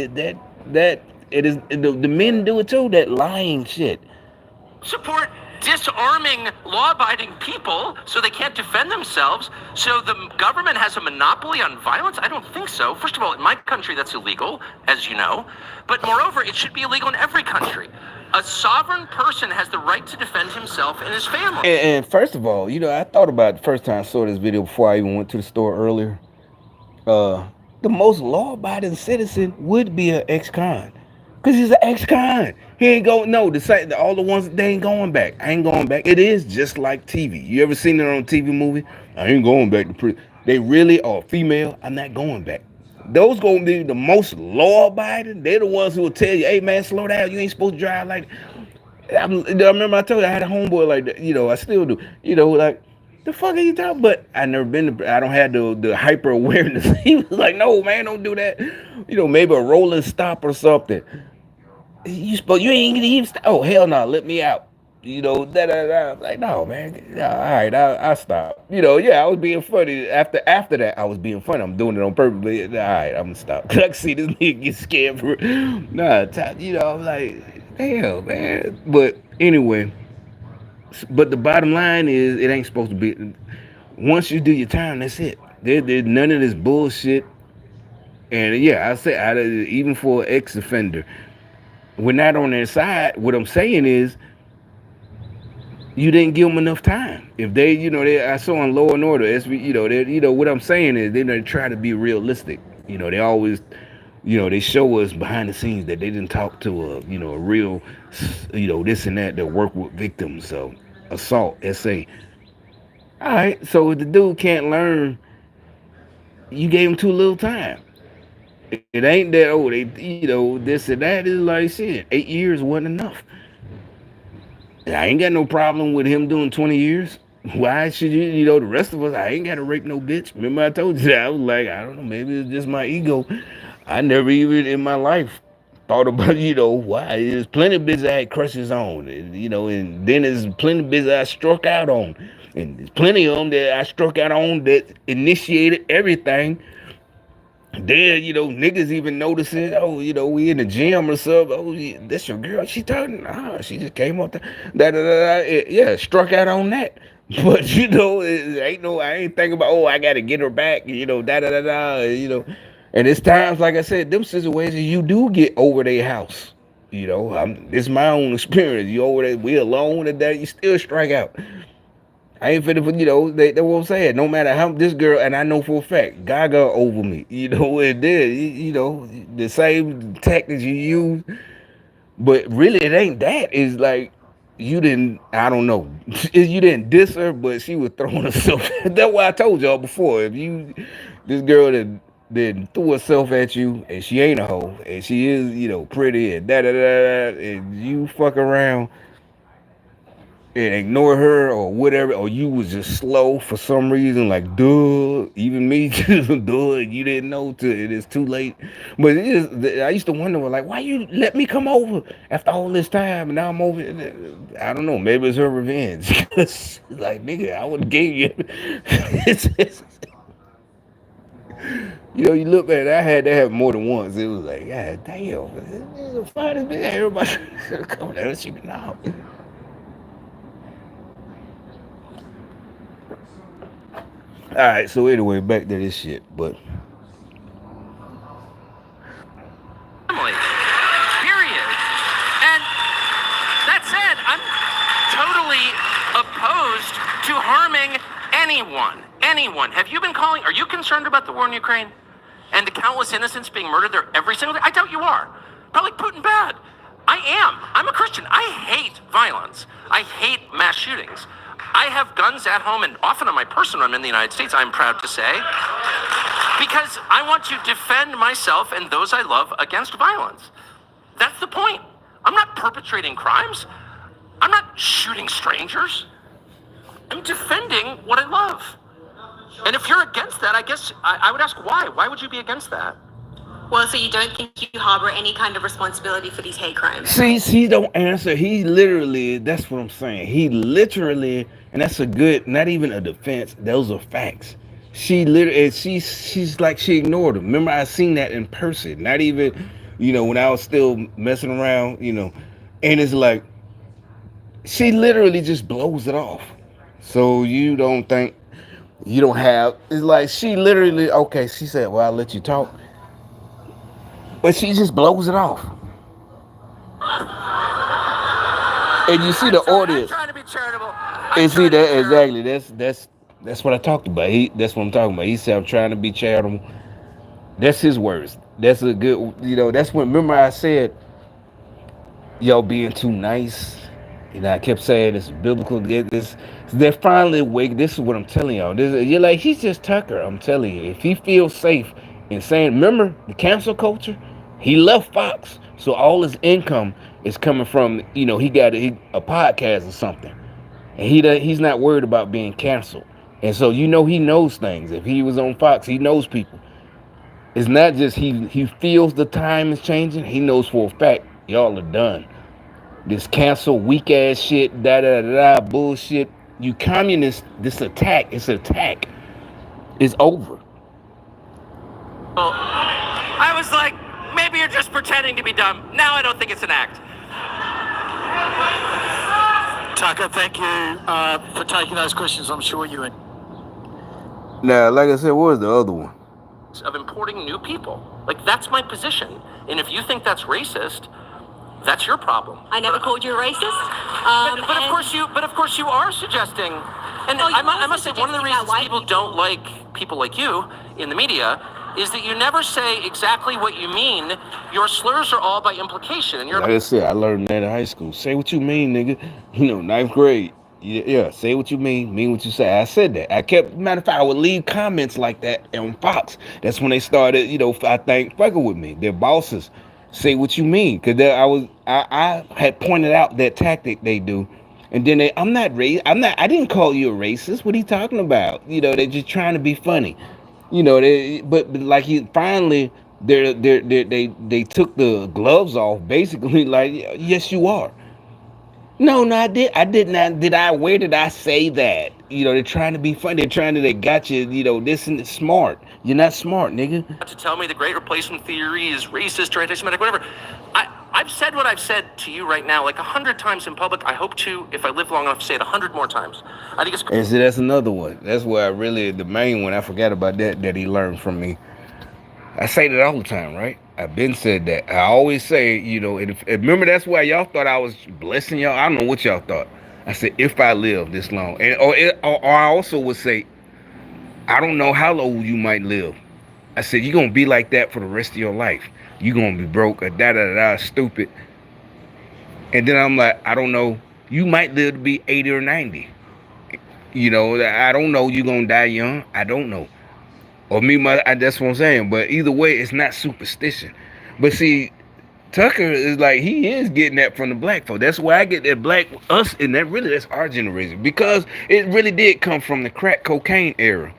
That it is the men do it too. That lying shit. Support disarming law-abiding people so they can't defend themselves, so the government has a monopoly on violence? I don't think so. First of all, in my country, that's illegal, as you know. But moreover, it should be illegal in every country. A sovereign person has the right to defend himself and his family. And first of all, I thought about it the first time I saw this video before I even went to the store earlier. The most law-abiding citizen would be an ex-con. Because he's an ex-con. He ain't going, no, all the ones, they ain't going back. I ain't going back. It is just like TV. You ever seen it on a TV movie? I ain't going back to prison. They really are female. I'm not going back. Those going to be the most law-abiding. They're the ones who will tell you, hey, man, slow down. You ain't supposed to drive like that. I remember I told you I had a homeboy like that. I still do. Like, the fuck are you talking? But I never been to, I don't have the hyper awareness. He was like, no, man, don't do that. Maybe a rolling stop or something. You ain't even stop. Oh, hell no, let me out. Da. Like, no, man. Yeah, all right, I stop. Yeah, I was being funny. After that, I was being funny. I'm doing it on purpose. But, all right, I'm gonna stop. Cause I can see this nigga get scared for I'm like, damn, man. But anyway, but the bottom line is, it ain't supposed to be. Once you do your time, that's it. There's none of this bullshit. And yeah, I say, even for an ex-offender, we're not on their side. What I'm saying is, you didn't give them enough time. If I saw on Law and Order, what I'm saying is, they try to be realistic. They always, they show us behind the scenes that they didn't talk to a real, this and that work with victims of assault. SA. All right, so if the dude can't learn, you gave him too little time. It ain't that, this and that. Is like shit. 8 years wasn't enough. I ain't got no problem with him doing 20 years. Why should the rest of us, I ain't got to rape no bitch. Remember I told you that? I was like, I don't know, maybe it's just my ego. I never even in my life thought about, why. There's plenty of bitches I had crushes on, and then there's plenty of bitches I struck out on. And there's plenty of them that I struck out on that initiated everything. Then, niggas even noticing, we in the gym or something. Oh, yeah, that's your girl. She talking, she just came up there. Yeah, struck out on that. But, it ain't I ain't thinking about, I got to get her back, And it's times, like I said, them situations you do get over their house. It's my own experience. You over there, we alone and that, you still strike out. I ain't finna, that's what I'm saying. No matter how this girl, and I know for a fact, Gaga over me. It did. The same tactics you use, but really it ain't that. It's like you didn't. I don't know. You didn't diss her, but she was throwing herself. That's why I told y'all before. This girl that threw herself at you, and she ain't a hoe, and she is, pretty and and you fuck around and ignore her or whatever, or you was just slow for some reason, like duh, even me, duh, you didn't know till it is too late. But it is, I used to wonder, like, why you let me come over after all this time, and now I'm over. I don't know, maybe it's her revenge. Like, nigga, I would have gave you. You look at it, I had that happen more than once. It was like, God damn, this is the finest bitch. Everybody come down, she can know. All right, so anyway, back to this shit, but Family. Period. And that said, I'm totally opposed to harming anyone. Anyone. Have you been calling? Are you concerned about the war in Ukraine and the countless innocents being murdered there every single day? I doubt you are. Probably Putin bad. I am. I'm a Christian. I hate violence. I hate mass shootings. I have guns at home and often on my person when I'm in the United States, I'm proud to say, because I want to defend myself and those I love against violence. That's the point. I'm not perpetrating crimes. I'm not shooting strangers. I'm defending what I love. And if you're against that, I guess I would ask why. Why would you be against that? Well, so you don't think you harbor any kind of responsibility for these hate crimes? See, don't answer. He literally, that's what I'm saying. He literally, and that's a good, not even a defense. Those are facts. She literally, she's like, she ignored him. Remember, I seen that in person. Not even, when I was still messing around, and it's like, she literally just blows it off. So you don't think, you don't have, it's like, she literally, okay, she said, well, I'll let you talk. But she just blows it off. And you see the audience. I'm trying to be charitable. And see that exactly. That's what I talked about. That's what I'm talking about. He said I'm trying to be charitable. That's his words. That's a good. That's when. Remember I said, y'all being too nice. I kept saying it's biblical. They're finally awake. This is what I'm telling y'all. You're like, he's just Tucker. I'm telling you, if he feels safe in saying, remember the cancel culture. He left Fox, so all his income is coming from, he got a podcast or something, and he's not worried about being canceled. And so he knows things. If he was on Fox, he knows people. It's not just he feels the time is changing. He knows for a fact y'all are done. This cancel weak ass shit, da da da da bullshit. You communists, this attack, it's an attack. It's over. Well, I was like, maybe you're just pretending to be dumb. Now I don't think it's an act. Tucker, thank you for taking those questions. I'm sure you. Now, like I said, what was the other one? Of importing new people. Like, that's my position. And if you think that's racist, that's your problem. I never called you a racist. But of course you are suggesting. And I must say, one of the reasons people don't like people like you in the media is that you never say exactly what you mean. Your slurs are all by implication. And you're like I said, I learned that in high school. Say what you mean, nigga. You know, ninth grade. Yeah, say what you mean what you say. I said that. I kept, matter of fact, I would leave comments like that on Fox. That's when they started, you know, I think, fucking with me. Their bosses. Say what you mean. Because I had pointed out that tactic they do. And then I didn't call you a racist. What are you talking about? You know, they're just trying to be funny. You know, but like finally they took the gloves off, basically, like, yes you are. No, I did not. Where did I say that? You know, they're trying to be funny. They got you, you know, this and smart. You're not smart, nigga. To tell me the great replacement theory is racist or anti-Semitic, whatever. I've said what I've said to you right now like 100 times in public. I hope to, if I live long enough, say it 100 more times. I think it's. And see, that's another one. That's where the main one, I forgot about that he learned from me. I say that all the time, right? I've been said that. I always say, you know, and remember, that's why y'all thought I was blessing y'all. I don't know what y'all thought. I said, if I live this long. Or I also would say, I don't know how old you might live. I said, you're going to be like that for the rest of your life. You're going to be broke, or da-da-da-da, stupid. And then I'm like, I don't know. You might live to be 80 or 90. You know, I don't know. You're going to die young. I don't know. Or that's what I'm saying. But either way, it's not superstition. But see, Tucker is like, he is getting that from the black folk. That's why I get that black, us, and that's our generation. Because it really did come from the crack cocaine era.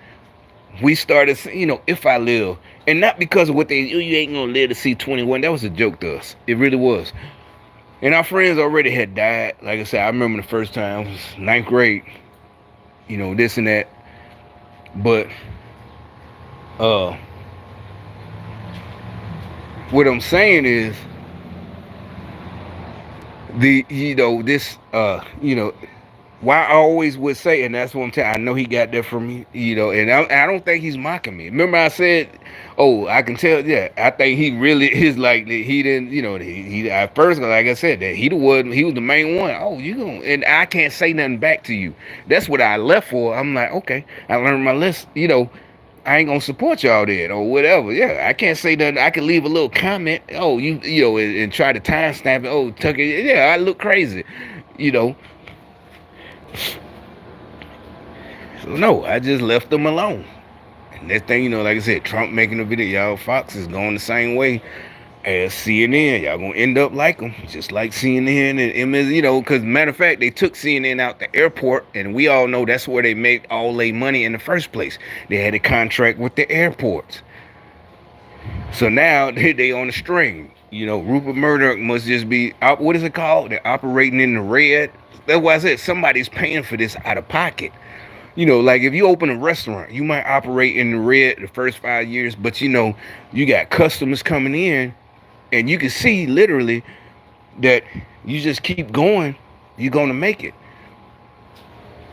We started, you know, if I live. And not because of what you ain't gonna live to see 21. That was a joke to us. It really was. And our friends already had died. Like I said, I remember the first time, it was ninth grade. You know, this and that. But what I'm saying is why I always would say, and that's what I'm telling. I know he got that from me, you know, and I don't think he's mocking me. Remember I said, oh, I can tell. Yeah, I think he really is like he didn't, you know, he at first, like I said, that he was the main one. Oh, you gonna, and I can't say nothing back to you. That's what I left for. I'm like, okay, I learned my lesson, you know. I ain't gonna support y'all then or whatever. Yeah, I can't say nothing. I can leave a little comment. Oh, you know, and try to timestamp it. Oh, Tucker, yeah, I look crazy, you know. So no, I just left them alone. And that thing, you know, like I said, Trump making a video, y'all, Fox is going the same way as CNN. Y'all gonna end up like them, just like CNN and MS, you know, because matter of fact, they took CNN out the airport, and we all know that's where they make all their money in the first place. They had a contract with the airports. So now they on the string. You know, Rupert Murdoch must just be, what is it called? They're operating in the red. That's why I said somebody's paying for this out of pocket. You know, like if you open a restaurant, you might operate in the red the first 5 years, but you know, you got customers coming in, and you can see literally that you just keep going, you're gonna make it.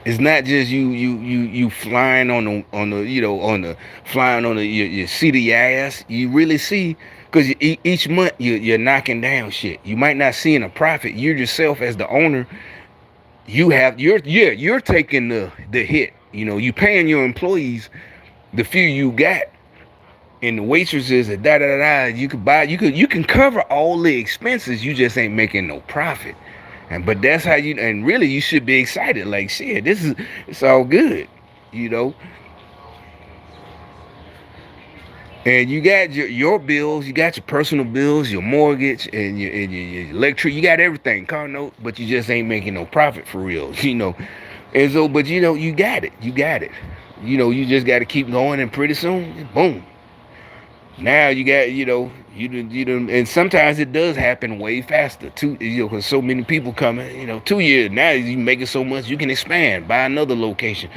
It's not just you flying on the flying on your seat of your ass. You really see, because each month you're knocking down shit. You might not see in a profit. You yourself as the owner, you're taking the hit. You know, you paying your employees the few you got, and the waitresses and da da da. You can cover all the expenses. You just ain't making no profit. But that's how and really you should be excited. Like, shit, it's all good, you know. And you got your bills, you got your personal bills, your mortgage, and your electric. You got everything, car note, but you just ain't making no profit for real, you know. And so, but you know, you got it. You know, you just got to keep going, and pretty soon, boom, Now you got, and sometimes it does happen way faster. Because so many people coming. 2 years now, you making so much you can expand, buy another location.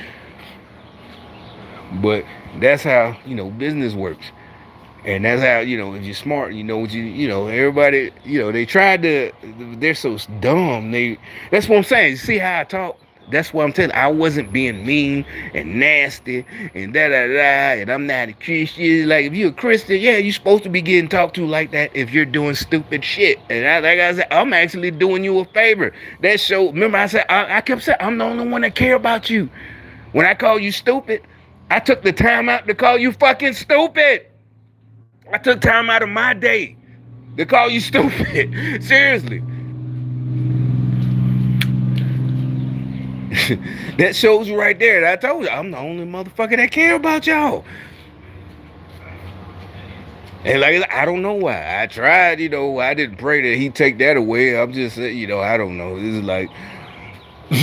But that's how business works, and that's how if you're smart, what everybody they tried to. They're so dumb. That's what I'm saying. You see how I talk? That's what I'm telling you. I wasn't being mean and nasty and da da da. And I'm not a Christian. Like if you're a Christian, yeah, you're supposed to be getting talked to like that if you're doing stupid shit. And like I said, I'm actually doing you a favor. That show. Remember, I said I kept saying I'm the only one that care about you. When I call you stupid, I took the time out to call you fucking stupid. I took time out of my day to call you stupid. Seriously. That shows you right there. I told you, I'm the only motherfucker that care about y'all. And like, I don't know why. I tried, I didn't pray that he take that away. I'm just, I don't know. This is like, how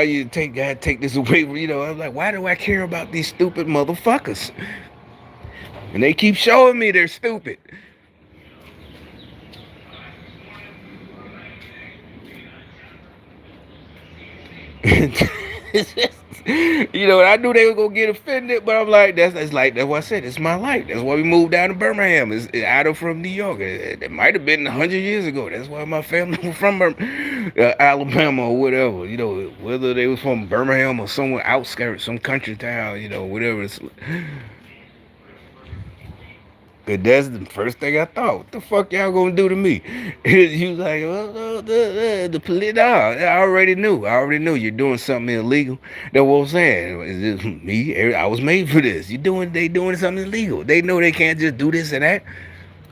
you take this away from, I'm like, why do I care about these stupid motherfuckers? And they keep showing me they're stupid. I knew they were gonna get offended, but I'm like, that's what I said. It's my life. That's why we moved down to Birmingham. It's out of from New York. It might have been 100 years ago. That's why my family was from Alabama or whatever. Whether they was from Birmingham or somewhere outskirts, some country town. Whatever. But that's the first thing I thought. What the fuck y'all gonna do to me? He was like, well, the police. Nah, I already knew. You're doing something illegal. That's what I'm saying. Is this me? I was made for this. They doing something illegal. They know they can't just do this and that.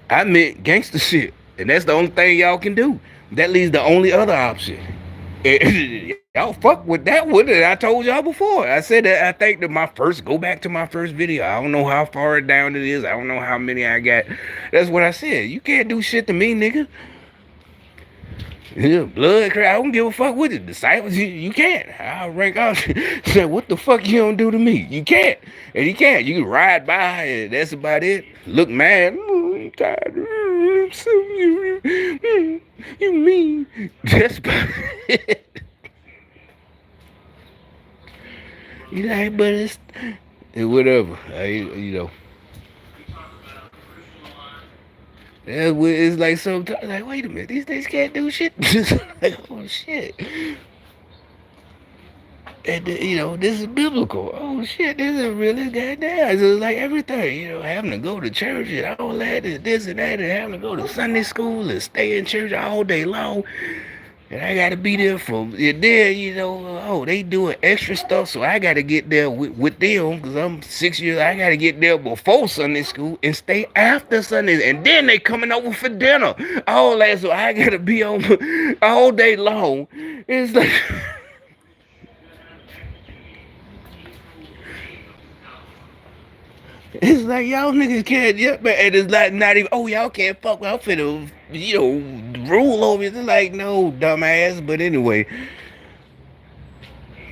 I meant gangster shit, and that's the only thing y'all can do. That leaves the only other option. Y'all fuck with that one that I told y'all before. I said that I think that go back to my first video. I don't know how far down it is. I don't know how many I got. That's what I said. You can't do shit to me, nigga. Yeah, blood cry. I don't give a fuck with it. Disciples, you can't. I'll rank out. Say, what the fuck you don't do to me? You can't. And you can't. You can ride by and that's about it. Look mad. I'm tired. You mean. That's about it. But it's whatever. It's like sometimes, like, wait a minute, these things can't do shit. Like, oh shit. And this is biblical. Oh shit, this is really goddamn. It's like everything, having to go to church and all that, and this and that, and having to go to Sunday school and stay in church all day long. And I gotta be there they doing extra stuff, so I gotta get there with them, because I'm 6 years, I gotta get there before Sunday school and stay after Sunday, and then they coming over for dinner. All that, so I gotta be on all day long. It's like it's like y'all niggas can't, and it's like not even, oh, y'all can't fuck with, I'm finna, rule over it. It's like, no, dumbass. But anyway,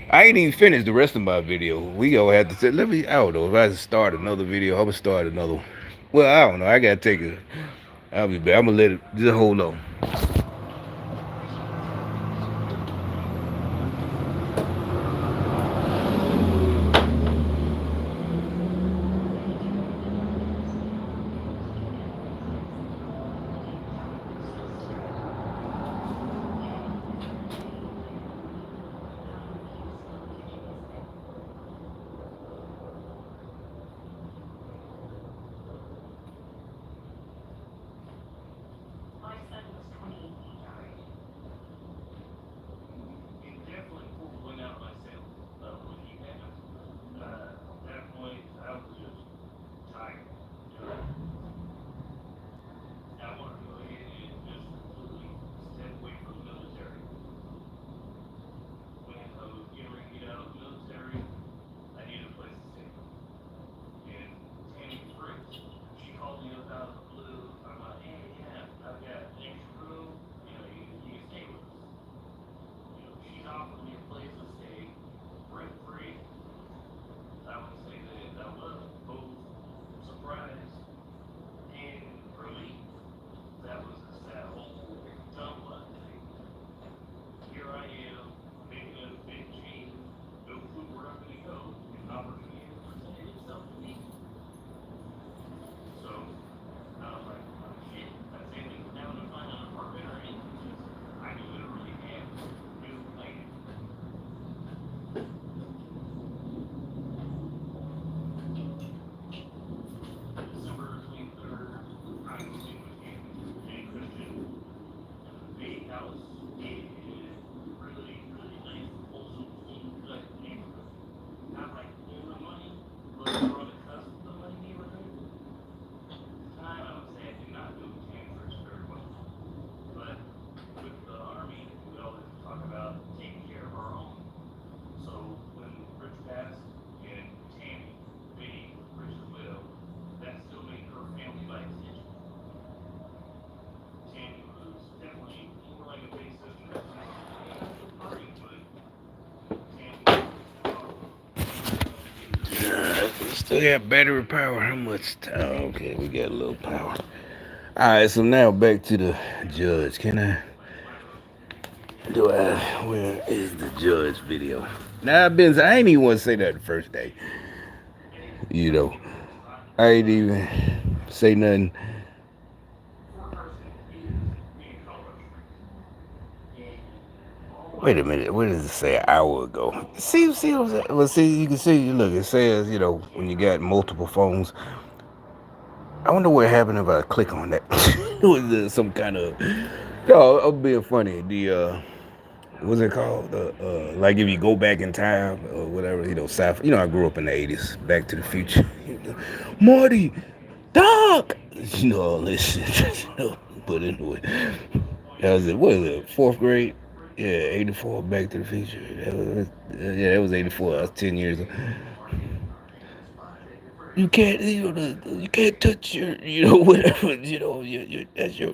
I ain't even finished the rest of my video. We gonna have to say, I don't know, if I start another video, I'm gonna start another one. Well, I don't know, I gotta take a, I'll be back. I'm gonna let it, just hold on. So we got battery power. How much time? Okay, we got a little power. All right, so now back to the judge. Can I? Do I? Where is the judge video? Now I ain't even want to say that the first day. You know, I ain't even say nothing. Wait a minute. What does it say? An hour ago. See. Well, see. You can see. Look, it says. When you got multiple phones. I wonder what happened if I click on that. It was some kind of. No, I'm being funny. What's it called? Like if you go back in time or whatever. South. I grew up in the '80s. Back to the Future. Marty, Doc. All this shit. But anyway, that was it. What is it? Fourth grade. Yeah, '84. Back to the Future. That was '84. I was 10 years old. You can't, you can't touch your, whatever, that's your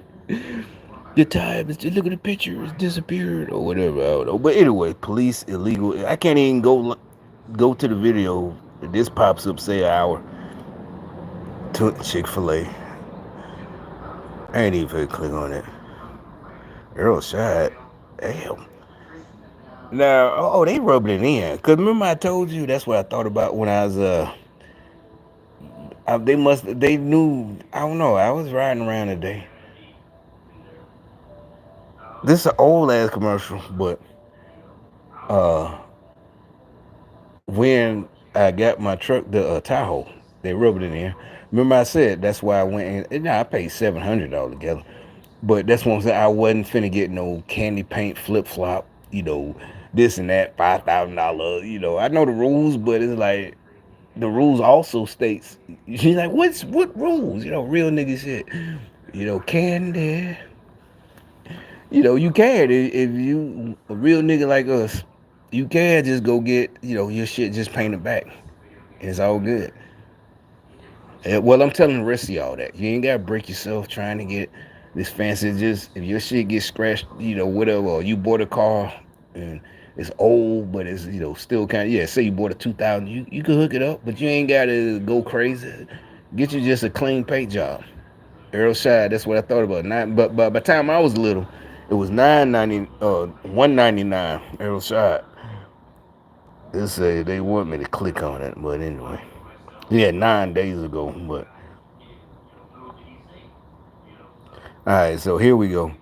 time. Look at the picture, it's disappeared or whatever. I don't know. But anyway, police illegal. I can't even go to the video. This pops up, say an hour. Took Chick-fil-A. I ain't even click on it. Earl shot. Damn. Now, they rubbed it in. Cause remember I told you that's what I thought about when I was they knew, I don't know, I was riding around today. This is an old ass commercial, but when I got my truck, the Tahoe, they rubbed it in there. Remember I said that's why I went in. Now I paid $700 altogether, but that's what I'm saying. I wasn't finna get no candy paint flip flop, this and that, $5,000. I know the rules, but it's like the rules also states. She's like, what rules? Real nigga shit. Candy. You can if you a real nigga like us. You can just go get your shit just painted back. It's all good. Well, I'm telling the rest of y'all that you ain't gotta break yourself trying to get this fancy. Just if your shit gets scratched, whatever. Or you bought a car and it's old, but it's still kind of Say you bought a 2000, you can hook it up, but you ain't gotta go crazy. Get you just a clean paint job. Earl Shide, that's what I thought about. But by the time I was little, it was $199. Earl Shide. They say they want me to click on it, but anyway. Yeah, 9 days ago, but. Alright, so here we go.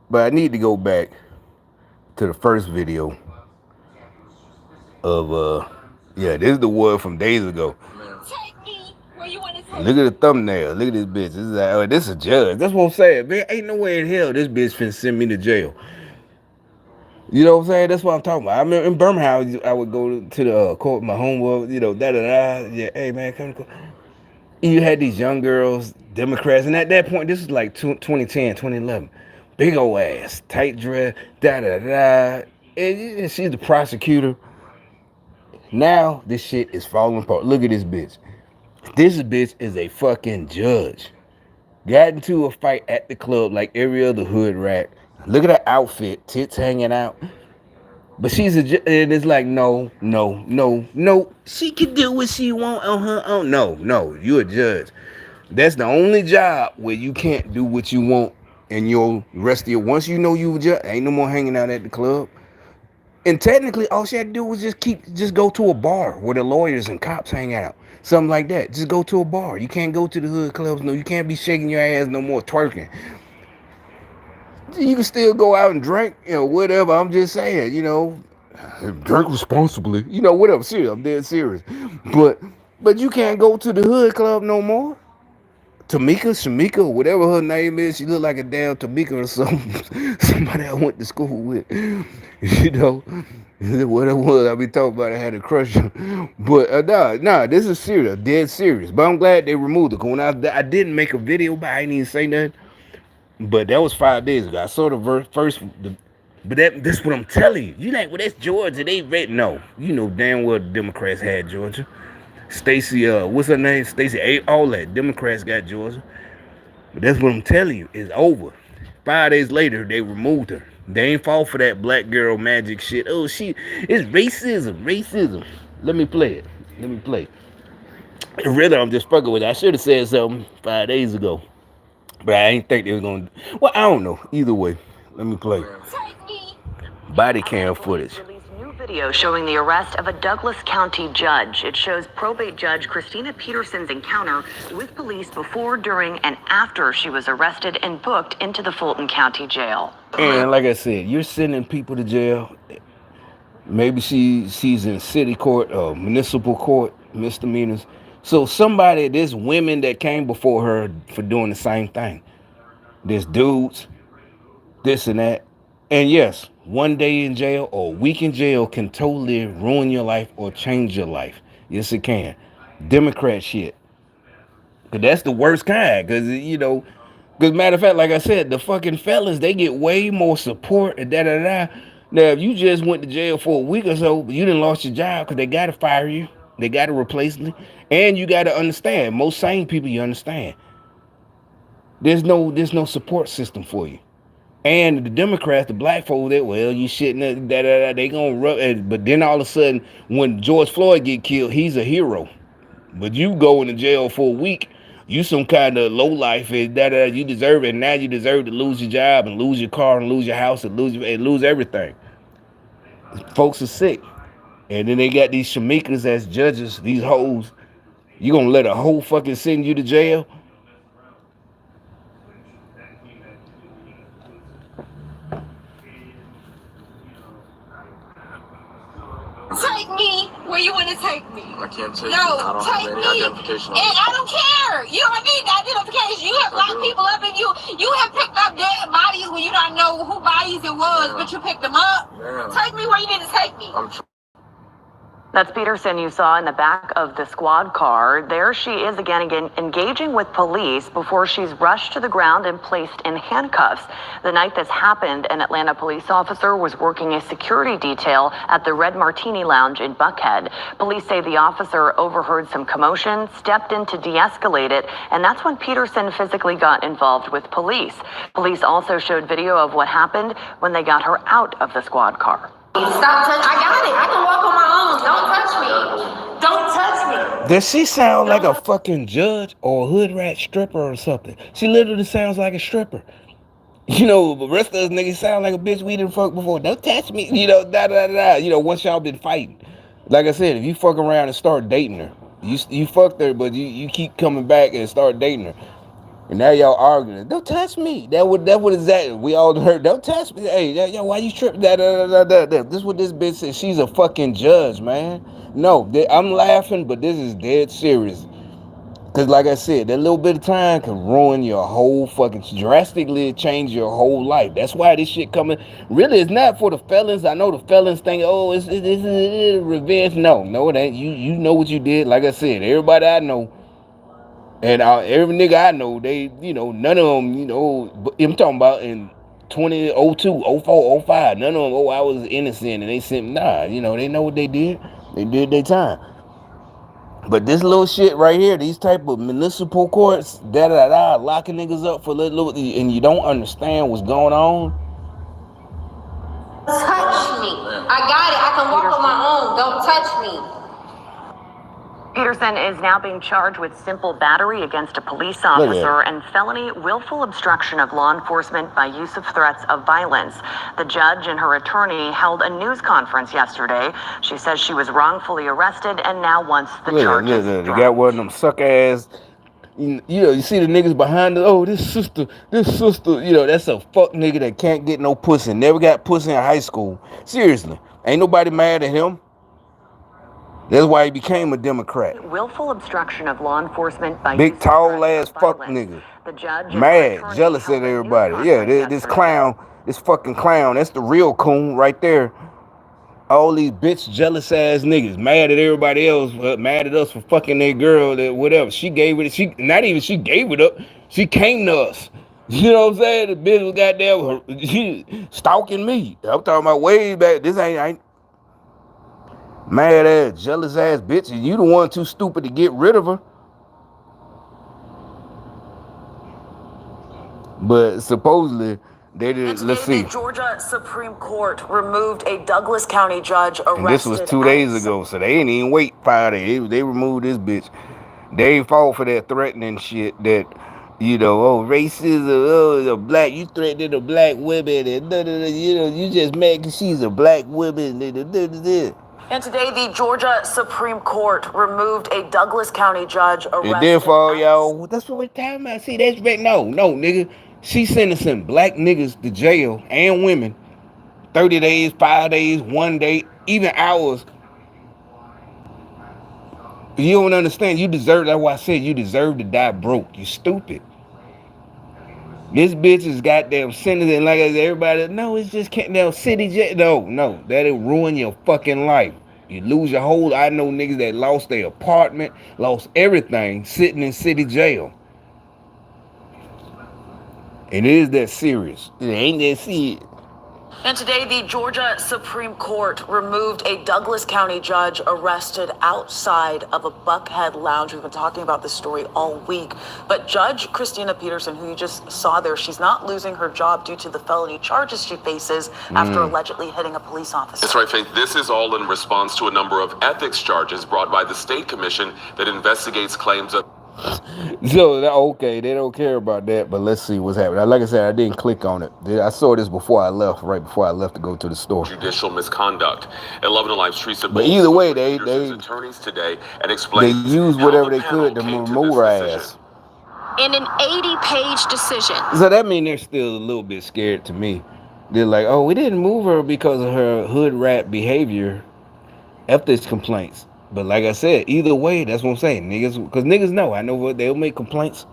But I need to go back to the first video of this is the one from days ago. Look at the thumbnail. Look at this bitch. This is this is a judge. That's what I'm saying. Man, ain't no way in hell this bitch finna send me to jail. You know what I'm saying? That's what I'm talking about. I remember in Birmingham, I would go to the court with my homeboy, Yeah, hey, man, come to court. You had these young girls, Democrats, and at that point, this was like 2010, 2011. Big old ass, tight dress, And she's the prosecutor. Now, this shit is falling apart. Look at this bitch. This bitch is a fucking judge. Got into a fight at the club like every other hood rat. Look at her outfit, tits hanging out. But she's and it's like, no. She can do what she want on her own. No, you're a judge. That's the only job where you can't do what you want in your rest of your. Once you know you a judge, ain't no more hanging out at the club. And technically, all she had to do was just go to a bar where the lawyers and cops hang out. Something like that. Just go to a bar. You can't go to the hood clubs. No, you can't be shaking your ass no more, twerking. You can still go out and drink, whatever. I'm just saying, drink responsibly, whatever. Serious, I'm dead serious. But you can't go to the hood club no more. Shamika, whatever her name is, she look like a damn Tamika or something. Somebody I went to school with, what it was. I be talking about I had a crush on. But nah, this is serious, dead serious. But I'm glad they removed it. When I didn't make a video, but I didn't even say nothing. But that was 5 days ago. I saw the first. But that's what I'm telling you. You like, well, that's Georgia. They read. No, you know damn well the Democrats had Georgia. Stacey, what's her name? Stacey, all that. Democrats got Georgia. But that's what I'm telling you. It's over. 5 days later, they removed her. They ain't fall for that black girl magic shit. Oh, it's racism. Let me play it. Really, I'm just fucking with it. I should have said something 5 days ago, but I ain't think they was gonna. Well, I don't know. Either way, let me play. Body cam footage. Released new video showing the arrest of a Douglas County judge. It shows probate judge Christina Peterson's encounter with police before, during, and after she was arrested and booked into the Fulton County Jail. And like I said, you're sending people to jail. Maybe she's in city court or municipal court, misdemeanors. So there's women that came before her for doing the same thing. There's dudes, this and that. And yes, one day in jail or a week in jail can totally ruin your life or change your life. Yes, it can. Democrat shit. Cause that's the worst kind. Cause matter of fact, like I said, the fucking fellas, they get way more support and da. Now, if you just went to jail for a week or so, you done lost your job because they gotta fire you, they gotta replace you, and you gotta understand. Most sane people, you understand. There's no support system for you. And the Democrats, the black folks, you shitting da. They gonna rub. But then all of a sudden, when George Floyd get killed, he's a hero. But you go into jail for a week, you some kind of low life, and you deserve it. And now you deserve to lose your job and lose your car and lose your house and lose everything. Folks are sick, and then they got these shamikas as judges, these hoes. You gonna let a hoe fucking send you to jail? Take me where you want to take me. I can't take No, you. I don't take have me. any identification on And me. I don't care. You don't need identification. You have locked people up, and you have picked up dead bodies when you don't know who bodies it was, but you picked them up. Take me where you need to take me. That's Peterson you saw in the back of the squad car. There she is again engaging with police before she's rushed to the ground and placed in handcuffs. The night this happened, an Atlanta police officer was working a security detail at the Red Martini Lounge in Buckhead. Police say the officer overheard some commotion, stepped in to de-escalate it, and that's when Peterson physically got involved with police. Police also showed video of what happened when they got her out of the squad car. Stop touching. I got it. I can walk on my own. Don't touch me. Don't touch me. Does she sound like a fucking judge or a hood rat stripper or something? She literally sounds like a stripper. The rest of us niggas sound like a bitch we didn't fuck before. Don't touch me. Once y'all been fighting. Like I said, if you fuck around and start dating her, you fucked her, but you keep coming back and start dating her. And now y'all arguing. Don't touch me. That what exactly we all heard. Don't touch me. Hey, why you tripping? This is what this bitch said. She's a fucking judge, man. No, I'm laughing, but this is dead serious. Cause like I said, that little bit of time can ruin your whole drastically change your whole life. That's why this shit coming. Really, it's not for the felons. I know the felons think, oh, it's revenge. No, it ain't. You know what you did. Like I said, everybody I know. And every nigga I know, they, none of them, I'm talking about in 2002, 04, 05, none of them, I was innocent, and they sent, they know what they did. They did their time. But this little shit right here, these type of municipal courts, locking niggas up for little, and you don't understand what's going on. Touch me. I got it. I can walk on my own. Don't touch me. Peterson is now being charged with simple battery against a police officer and felony willful obstruction of law enforcement by use of threats of violence. The judge and her attorney held a news conference yesterday. She says she was wrongfully arrested and now wants the charges dropped. They got one of them suck ass. You see the niggas behind us. Oh, this sister. That's a fuck nigga that can't get no pussy. Never got pussy in high school. Seriously, ain't nobody mad at him. That's why he became a Democrat. Willful obstruction of law enforcement by big tall ass fuck nigga. The judge mad, jealous at everybody. Yeah, this clown, this fucking clown. That's the real coon right there. All these bitch jealous ass niggas mad at everybody else, mad at us for fucking their girl, that whatever. She gave it. She gave it up. She came to us. You know what I'm saying? The bitch was goddamn stalking me. I'm talking about way back. This ain't mad ass, jealous ass bitch, and you the one too stupid to get rid of her. But supposedly they did. Let's see. The Georgia Supreme Court removed a Douglas County judge arrested. And this was 2 days ago, so they ain't even wait 5 days. They removed this bitch. They ain't fall for that threatening shit that, oh, racism, oh, the black, you threatening a black woman, and you just mad because she's a black woman. And today, the Georgia Supreme Court removed a Douglas County judge arrested. And then for all y'all, that's what we're talking about. See, that's right. No, nigga. She sentencing black niggas to jail and women 30 days, 5 days, 1 day, even hours. You don't understand. You deserve, that's why I said you deserve to die broke. You stupid. This bitch is goddamn sentencing like everybody. No, it's just can't now city jail. No, that'll ruin your fucking life. You lose your whole. I know niggas that lost their apartment, lost everything, sitting in city jail. And it is that serious. It ain't that serious. And today, the Georgia Supreme Court removed a Douglas County judge arrested outside of a Buckhead lounge. We've been talking about this story all week. But Judge Christina Peterson, who you just saw there, she's not losing her job due to the felony charges she faces after allegedly hitting a police officer. That's right, Faith. This is all in response to a number of ethics charges brought by the state commission that investigates claims of... So, okay, they don't care about that, but let's see what's happening. Like I said, I didn't click on it. I saw this before I left, right before I left to go to the store. Judicial misconduct. 11 Alive's Teresa But either way, they attorneys today and explain they used whatever they could to remove her ass. In an 80-page decision. So that means they're still a little bit scared to me. They're like, oh, we didn't move her because of her hood rat behavior, ethics complaints. But like I said, either way, that's what I'm saying. Niggas, because niggas know. I know what they'll make complaints.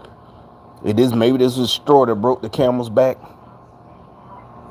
Maybe this was straw that broke the camel's back.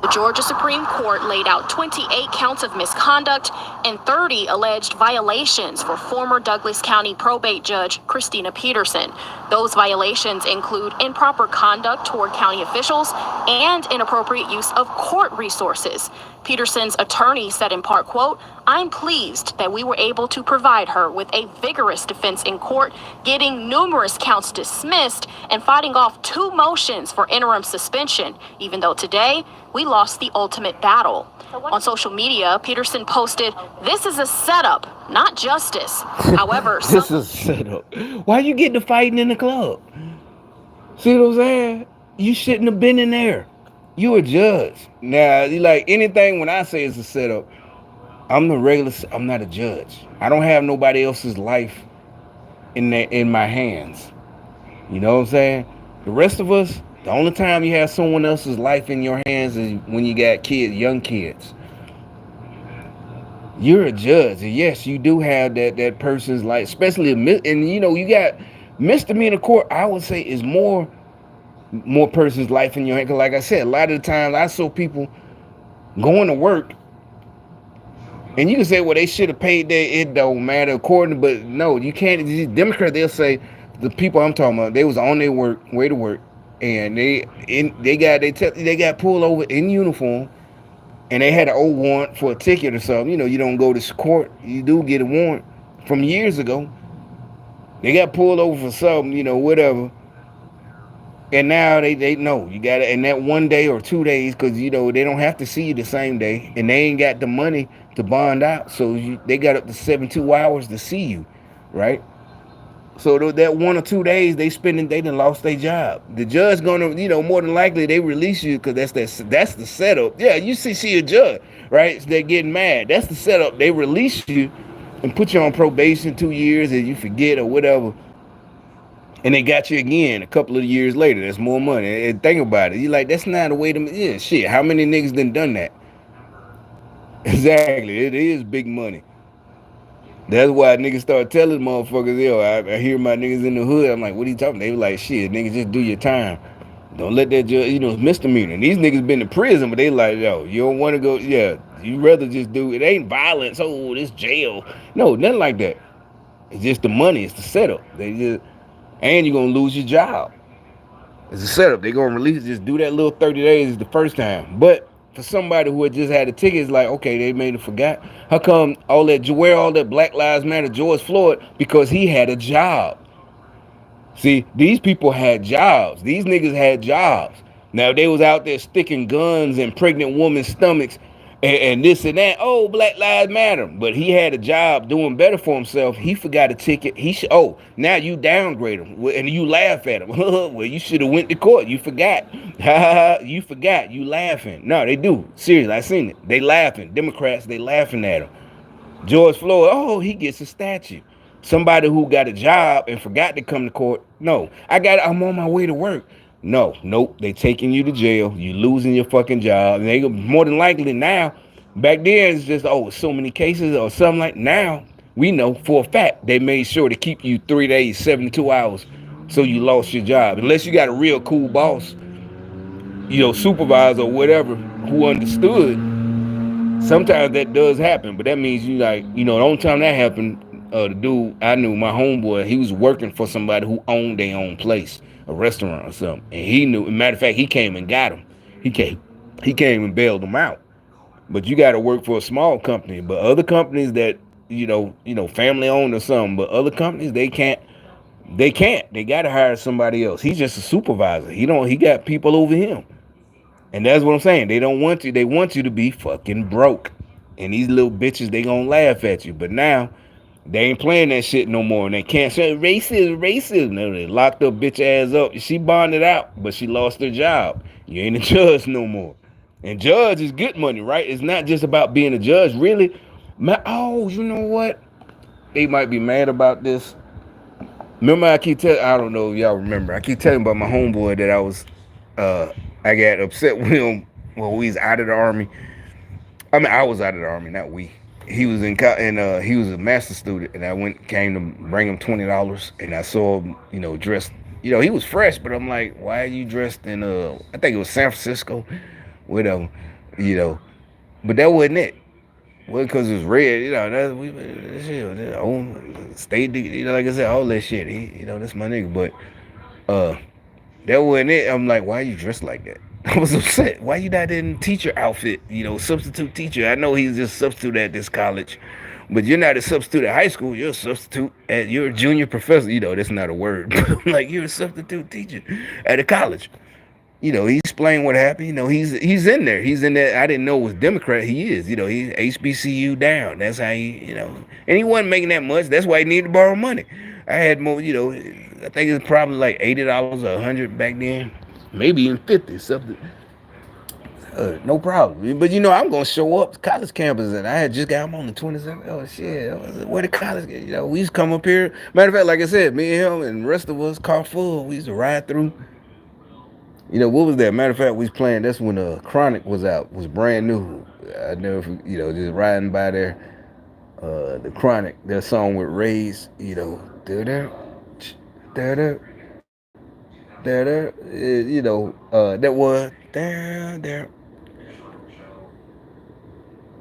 The Georgia Supreme Court laid out 28 counts of misconduct and 30 alleged violations for former Douglas County probate judge Christina Peterson. Those violations include improper conduct toward county officials and inappropriate use of court resources. Peterson's attorney said in part, quote, "I'm pleased that we were able to provide her with a vigorous defense in court, getting numerous counts dismissed and fighting off 2 motions for interim suspension, even though today we lost the ultimate battle." On social media, Peterson posted, "This is a setup, not justice." However, this is a setup. Why you getting to fighting in the club? See what I'm saying? You shouldn't have been in there. You a judge. Now, like anything when I say it's a setup, I'm not a judge. I don't have nobody else's life in my hands. You know what I'm saying? The rest of us, the only time you have someone else's life in your hands is when you got kids, young kids. You're a judge, and yes, you do have that person's life, especially and you got misdemeanor court. I would say is more person's life in your hand. Cause like I said, a lot of the times I saw people going to work, and you can say, well, they should have paid that. It don't matter according, but no, you can't. These Democrats, they'll say the people I'm talking about, they was on their way to work, and they got pulled over in uniform, and they had an old warrant for a ticket or something. You don't go to court, you do get a warrant from years ago. They got pulled over for something, whatever. And now they know you got it in that 1 day or 2 days, because they don't have to see you the same day, and they ain't got the money to bond out, so they got up to 72 hours to see you, right? So that 1 or 2 days they done lost their job. The judge gonna, more than likely they release you, because that's the setup. Yeah, you see a judge, right? So they're getting mad. That's the setup. They release you and put you on probation 2 years, and you forget or whatever. And they got you again a couple of years later. That's more money. And think about it. You're like, that's not a way to... Yeah, shit. How many niggas done that? Exactly. It is big money. That's why niggas start telling motherfuckers, I hear my niggas in the hood. I'm like, what are you talking about? They were like, shit, niggas, just do your time. Don't let that judge, misdemeanor. And these niggas been to prison, but they like, yo, you don't want to go... Yeah, you rather just do... It ain't violence. Oh, this jail. No, nothing like that. It's just the money. It's the setup. They just... And you're going to lose your job. It's a setup. They're going to release it. Just do that little 30 days the first time. But for somebody who had just had a ticket, it's like, okay, they made it forgot. How come all that Black Lives Matter, George Floyd? Because he had a job. See, these people had jobs. These niggas had jobs. Now, if they was out there sticking guns in pregnant women's stomachs and this and that. Oh, Black Lives Matter. But he had a job doing better for himself. He forgot a ticket. He should. Oh, now you downgrade him and you laugh at him. Well, you should have went to court. You forgot. You forgot. You laughing. No, they do. Seriously, I seen it. They laughing. Democrats, they laughing at him. George Floyd. Oh, he gets a statue. Somebody who got a job and forgot to come to court. No, I'm on my way to work. No, nope. They taking you to jail. You losing your fucking job. And they more than likely now. Back then it's just so many cases or something like. Now we know for a fact they made sure to keep you 3 days, 72 hours, so you lost your job. Unless you got a real cool boss, supervisor or whatever who understood. Sometimes that does happen, but that means the only time that happened, the dude I knew, my homeboy, he was working for somebody who owned their own place, a restaurant or something, and he knew. Matter of fact, he came and got him. He came and bailed him out. But you got to work for a small company. But other companies that family owned or something, but other companies they can't. They can't. They got to hire somebody else. He's just a supervisor. He got people over him. And that's what I'm saying. They don't want you. They want you to be fucking broke. And these little bitches, they gonna laugh at you. But now, they ain't playing that shit no more. And they can't say racism. No, they locked up bitch ass up. She bonded out, but she lost her job. You ain't a judge no more. And judge is good money, right? It's not just about being a judge, really. Oh, you know what? They might be mad about this. Remember, I don't know if y'all remember. I keep telling about my homeboy that I got upset with him when we was out of the army. I mean, I was out of the army, not we. He was he was a master student, and I came to bring him $20, and I saw him, dressed. He was fresh, but I'm like, why are you dressed in I think it was San Francisco, whatever, but that wasn't it. Well, because it was red, that shit, state, like I said, all that shit. That's my nigga, but that wasn't it. I'm like, why are you dressed like that? I was upset. Why you not in teacher outfit? Substitute teacher. I know he's just substitute at this college, but you're not a substitute at high school. You're a substitute you're a junior professor. That's not a word. Like, you're a substitute teacher at a college. He explained what happened. He's in there. He's in there. I didn't know it was Democrat. He is. He's HBCU down. That's how and he wasn't making that much. That's why he needed to borrow money. I had more, I think it was probably like $80 or $100 back then, maybe even 50 something. No problem. But I'm gonna show up to college campus, and I had just got him on the 27th. Oh shit, where the college? We used to come up here. Matter of fact, like I said, me and him and the rest of us, car full. We used to ride through. What was that? Matter of fact, we was playing. That's when Chronic was out. Was brand new. I never, just riding by there. The Chronic, their song with Rays. That was there.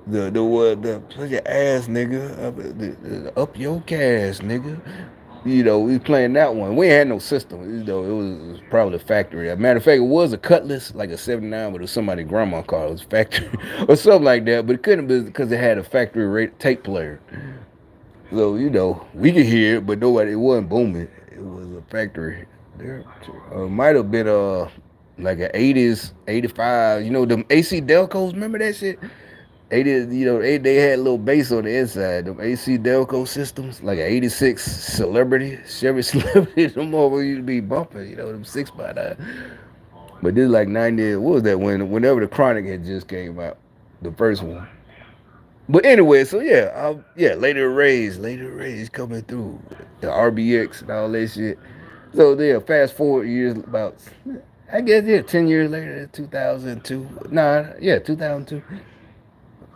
The put your ass, nigga, up your cash, nigga. We playing that one. We ain't had no system. It was probably a factory. As a matter of fact, it was a Cutlass, like a 79, but it was somebody's grandma car. It was factory or something like that. But it couldn't be because it had a factory tape player. So, we could hear it, but it wasn't booming. It was a factory. There might have been like an 80s, 85. Them AC Delcos, remember that shit? They did, they had a little bass on the inside. Them AC Delco systems, like an 86 Celebrity, Chevy Celebrity, them over used to be bumping, them 6x9. But this is like 90, what was that whenever the Chronic had just came out, the first one. But anyway, so later Rays coming through, the RBX and all that shit. So fast forward years, about, I guess, 10 years later, 2002. 2002.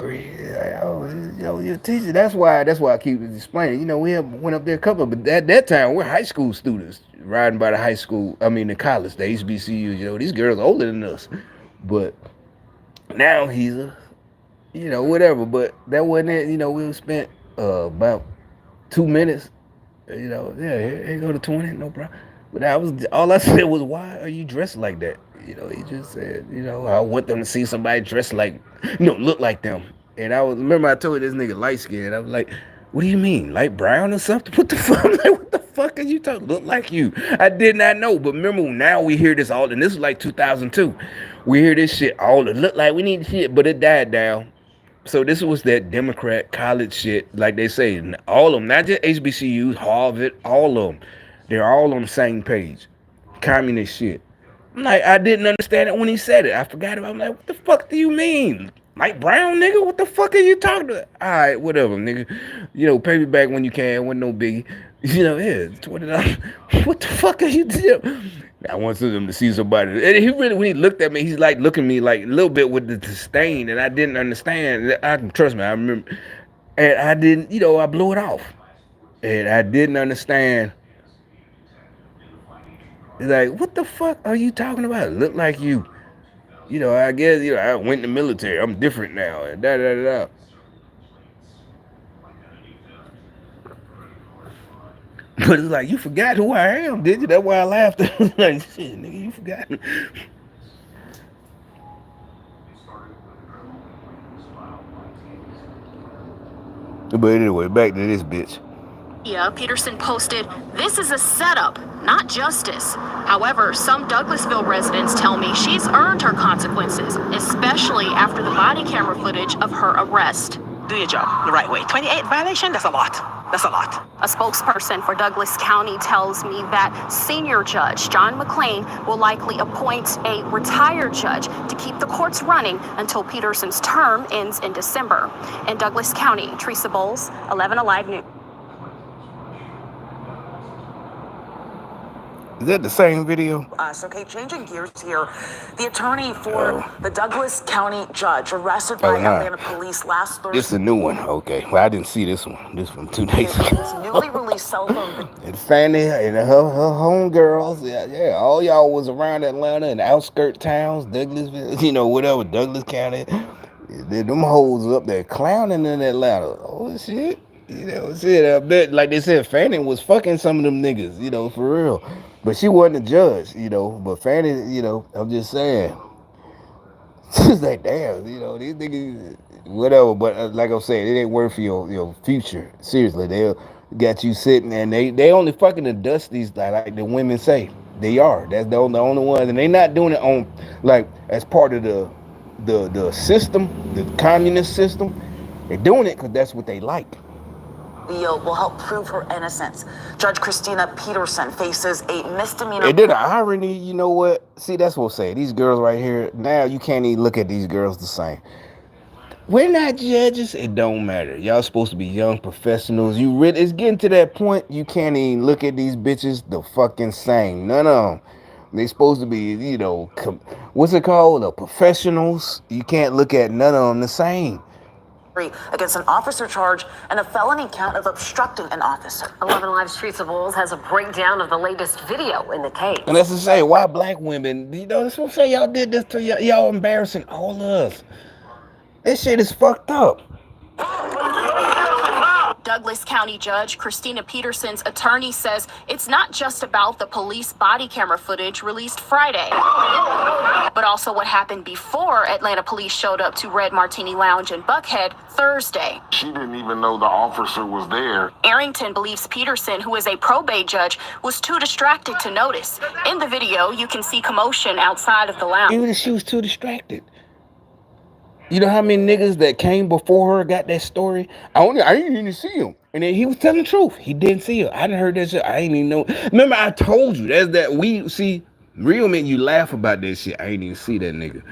Your teacher. That's why I keep explaining. We went up there a couple, but at that time we're high school students riding by the college, the HBCU. These girls are older than us, but now he's whatever. But that wasn't it. We spent about 2 minutes. Here go to 20, no problem. But all I said was, why are you dressed like that? He just said, I want them to see somebody dressed like, look like them. And remember I told this nigga light skinned. I was like, what do you mean, light brown or something? What the fuck? What the fuck are you talking? Look like you? I did not know. But remember, now we hear this all, and this is like 2002. We hear this shit all. It look like we need shit, but it died down. So this was that Democrat college shit, like they say, all of them, not just HBCUs, Harvard, all of them, they're all on the same page. Communist shit. I'm like, I didn't understand it when he said it. I forgot about it. I'm like, what the fuck do you mean? Mike Brown, nigga? What the fuck are you talking about? All right, whatever, nigga. You know, pay me back when you can. Wasn't no biggie. You know, yeah, $20. What the fuck are you doing? I wanted them to see somebody. And he really, when he looked at me, he's like looking at me like a little bit with the disdain, and I didn't understand. I can trust me. I remember, and I didn't. You know, I blew it off, and I didn't understand. Like, what the fuck are you talking about? Look like you. You know, I guess, you know, I went in the military. I'm different now. And da da da da. But it's like, you forgot who I am, did you? That's why I laughed. Like, shit, nigga, you forgot. But anyway, back to this bitch. Yeah, Peterson posted, "This is a setup, not justice." However, some Douglasville residents tell me she's earned her consequences, especially after the body camera footage of her arrest. Do your job the right way. 28 violation, that's a lot. That's a lot. A spokesperson for Douglas County tells me that senior judge John McClain will likely appoint a retired judge to keep the courts running until Peterson's term ends in December. In Douglas County, Teresa Bowles, 11 Alive News. Is that the same video? Okay, changing gears here. The attorney for the Douglas County judge arrested by Atlanta police last Thursday. This is a new one. Okay. Well, I didn't see this one. This from 2 days ago. This newly released cell phone. And Fanny and her homegirls, yeah, all y'all was around Atlanta and outskirt towns, Douglasville, you know, whatever, Douglas County. Them hoes up there clowning in Atlanta. Oh, shit. You know, shit, I bet, like they said, Fanny was fucking some of them niggas, you know, for real. But she wasn't a judge, you know. But Fanny, you know, I'm just saying. She's like, damn, you know, these niggas, whatever. But like I'm saying, it ain't worth your future. Seriously, they got you sitting, and they only fucking the dusties, like the women say. They are. That's the only ones, and they not doing it on, like, as part of the system, the communist system. They're doing it because that's what they like. Will help prove her innocence. Judge Christina Peterson faces a misdemeanor. And then the irony, you know what? See, that's what I'm saying. These girls right here, now you can't even look at these girls the same. We're not judges. It don't matter. Y'all supposed to be young professionals. It's getting to that point, you can't even look at these bitches the fucking same. None of them. They supposed to be, you know, what's it called? The professionals. You can't look at none of them the same. Against an officer charge and a felony count of obstructing an officer. 11 Live Streets of Bulls has a breakdown of the latest video in the case. And that's to say, why black women, you know, that's what I'm saying, y'all did this to y'all embarrassing all of us. This shit is fucked up. Douglas County Judge Christina Peterson's attorney says it's not just about the police body camera footage released Friday, but also what happened before Atlanta police showed up to Red Martini Lounge in Buckhead Thursday. She didn't even know the officer was there. Arrington believes Peterson, who is a probate judge, was too distracted to notice. In the video, you can see commotion outside of the lounge. Even if she was too distracted. You know how many niggas that came before her got that story? I didn't even see him. And then he was telling the truth. He didn't see her. I didn't heard that shit. I ain't even know. Remember, I told you. That's that we see. Real men, you laugh about that shit. I ain't even see that nigga.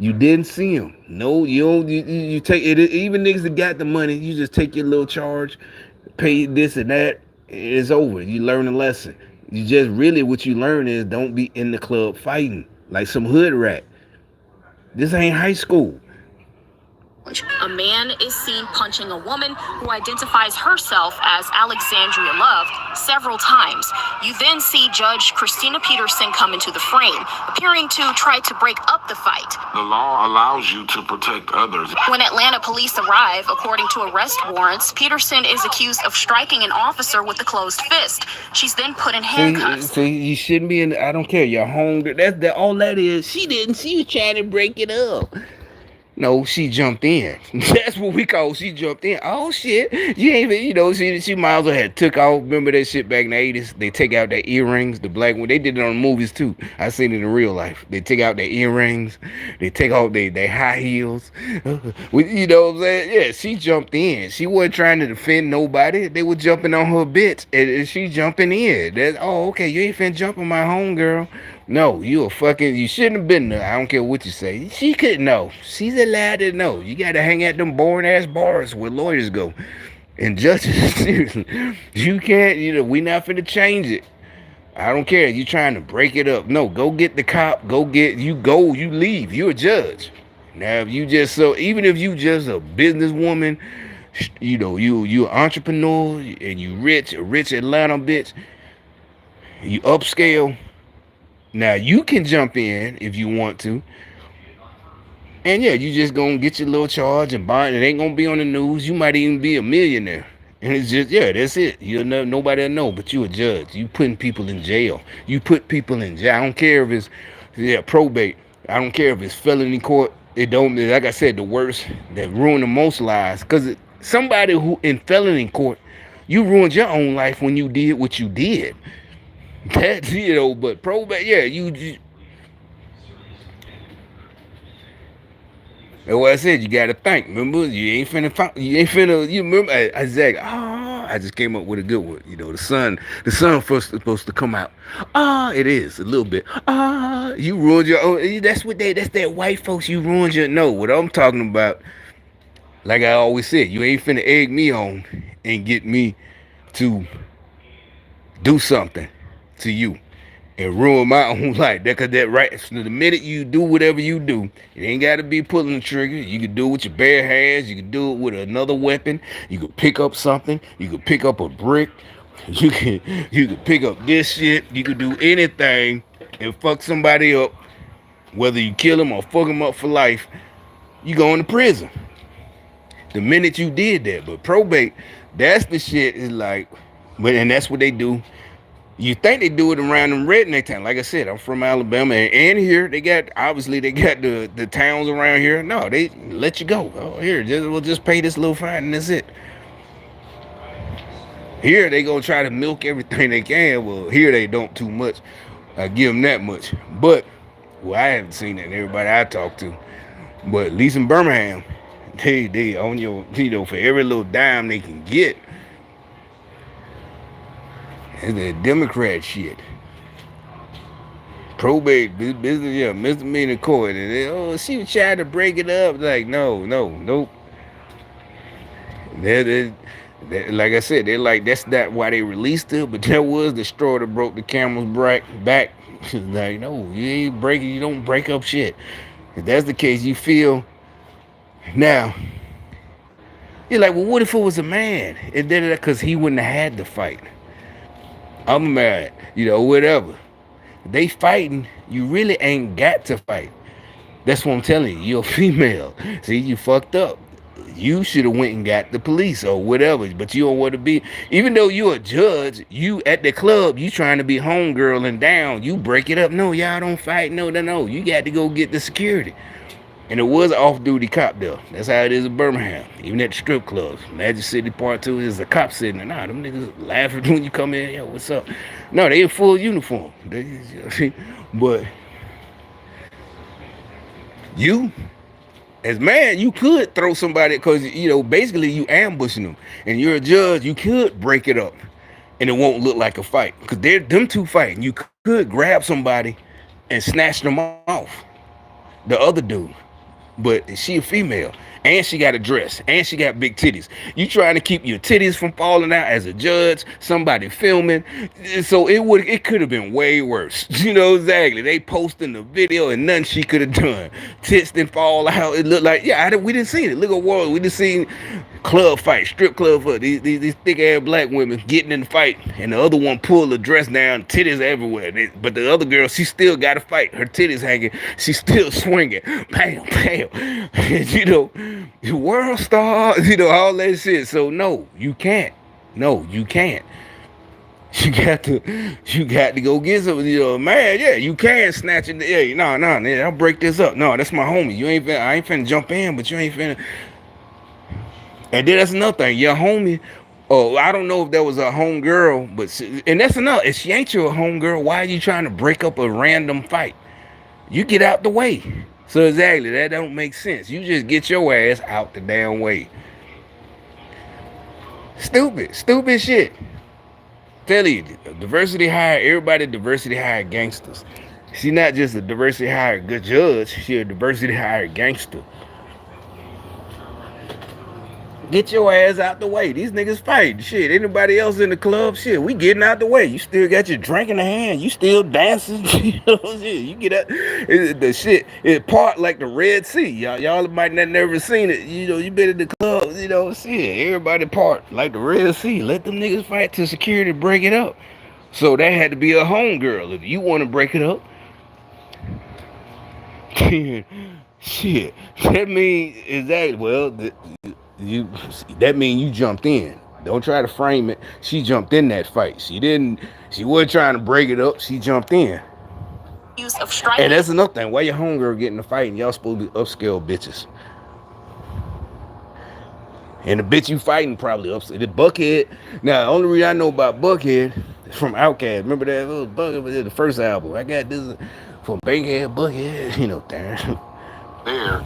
You didn't see him. No, you don't. You take it. Even niggas that got the money, you just take your little charge, pay this and that. It's over. You learn a lesson. You just really what you learn is don't be in the club fighting like some hood rat. This ain't high school. A man is seen punching a woman who identifies herself as Alexandria Love several times. You then see Judge Christina Peterson come into the frame, appearing to try to break up the fight. The law allows you to protect others. When Atlanta police arrive, according to arrest warrants, Peterson is accused of striking an officer with a closed fist. She's then put in handcuffs. See, you shouldn't be in. I don't care. You're home. That's all that is. She didn't. She was trying to break it up. No, she jumped in. That's what we call she jumped in. Oh shit. You ain't even, she might as well had took off. Remember that shit back in the 80s? They take out their earrings, the black one. They did it on the movies too. I seen it in real life. They take out their earrings, they take off their high heels. You know what I'm saying? Yeah, she jumped in. She wasn't trying to defend nobody. They were jumping on her bitch and she jumping in. That okay, you ain't finna jump on my home girl. No, you shouldn't have been there. I don't care what you say. She could know. She's allowed to know. You gotta hang at them boring ass bars where lawyers go. And judges, seriously. You can't, we not finna change it. I don't care. You trying to break it up. No, go get the cop. You leave. You're a judge. Now if even if you just a businesswoman, you an entrepreneur and you a rich Atlanta bitch, you upscale. Now you can jump in if you want to. And yeah, you just gonna get your little charge and bond. It ain't gonna be on the news. You might even be a millionaire. And it's just, yeah, that's it. Nobody will know, but you a judge. You putting people in jail. You put people in jail. I don't care if it's probate. I don't care if it's felony court. It don't, like I said, the worst that ruin the most lives. Because somebody who in felony court, you ruined your own life when you did what you did. That's, but probate, yeah, that's what I said. You gotta think. Remember, you remember Isaac. I just came up with a good one. The sun first supposed to come out. It is a little bit. You ruined your own. That's that white folks. You ruined your. No, what I'm talking about. Like I always said, you ain't finna egg me on and get me to do something to you and ruin my own life. That right. So the minute you do whatever you do, it ain't got to be pulling the trigger. You can do it with your bare hands. You can do it with another weapon. You can pick up something. You can pick up a brick. You can pick up this shit. You can do anything and fuck somebody up. Whether you kill them or fuck them up for life, you going to prison. The minute you did that. But probate, that's the shit. Is like, and that's what they do. You think they do it around them redneck town. Like I said, I'm from Alabama, and here they got the towns around here. No, they let you go. Oh, here, we'll just pay this little fine and that's it. Here they gonna try to milk everything they can. Well, here they don't too much. I give them that much. But I haven't seen that in everybody I talk to. But at least in Birmingham, they on your, for every little dime they can get. It's that Democrat shit. Probate business, yeah, misdemeanor court, and she was trying to break it up. Like, nope. Like I said, they're like, that's not why they released it, but that was the straw that broke the camel's back. Like, no, you don't break up shit. If that's the case, you feel now. You're like, well, what if it was a man? And then because he wouldn't have had to fight. I'm mad, whatever. They fighting, you really ain't got to fight. That's what I'm telling you. You're a female. See, you fucked up. You should have went and got the police or whatever, but you don't want to be. Even though you're a judge, you at the club, you trying to be homegirl and down. You break it up. No, y'all don't fight. No. You got to go get the security. And it was an off-duty cop there. That's how it is in Birmingham. Even at the strip clubs. Magic City Part 2 is a cop sitting there. Nah, them niggas laughing when you come in. Yo, what's up? No, they in full uniform. But you, as man, you could throw somebody because, basically you ambushing them. And you're a judge, you could break it up. And it won't look like a fight. Because they're them two fighting. You could grab somebody and snatch them off. The other dude. But she a female, and she got a dress, and she got big titties. You trying to keep your titties from falling out as a judge, somebody filming. So it could have been way worse. Exactly. They posting the video and nothing she could have done. Tits didn't fall out. It looked like, we didn't see it. Look at what we just seen. Club fight, strip club fight. These thick ass black women getting in the fight, and the other one pulled the dress down, titties everywhere. But the other girl, she still got to fight. Her titties hanging, she's still swinging. Bam, world star, all that shit. So no, you can't. You got to go get some, man. Yeah, you can snatch it. Yeah, no, I'll break this up. No, that's my homie. I ain't finna jump in, but you ain't finna. And then that's another thing. Your homie. Oh, I don't know if that was a home girl, and that's another. If she ain't your home girl, why are you trying to break up a random fight? You get out the way. So exactly, that don't make sense. You just get your ass out the damn way. Stupid shit. Tell you, diversity hire everybody. Diversity hire gangsters. She not just a diversity hire good judge. She a diversity hire gangster. Get your ass out the way. These niggas fight. Shit, anybody else in the club? Shit, we getting out the way. You still got your drink in the hand. You still dancing. You get out. The shit, it part like the Red Sea. Y'all might not never seen it. You been in the club. Shit, everybody part like the Red Sea. Let them niggas fight till security break it up. So that had to be a homegirl. If you want to break it up, shit, that means exactly. Well, that mean you jumped in. Don't try to frame it. She jumped in that fight. She wasn't trying to break it up. She jumped in. Use of striking. And that's another thing. Why your homegirl getting in a fight and y'all supposed to be upscale bitches? And the bitch you fighting probably upscale. The Buckhead. Now, the only reason I know about Buckhead is from Outkast. Remember that little Buckhead was the first album. I got this from Bankhead, Buckhead, there.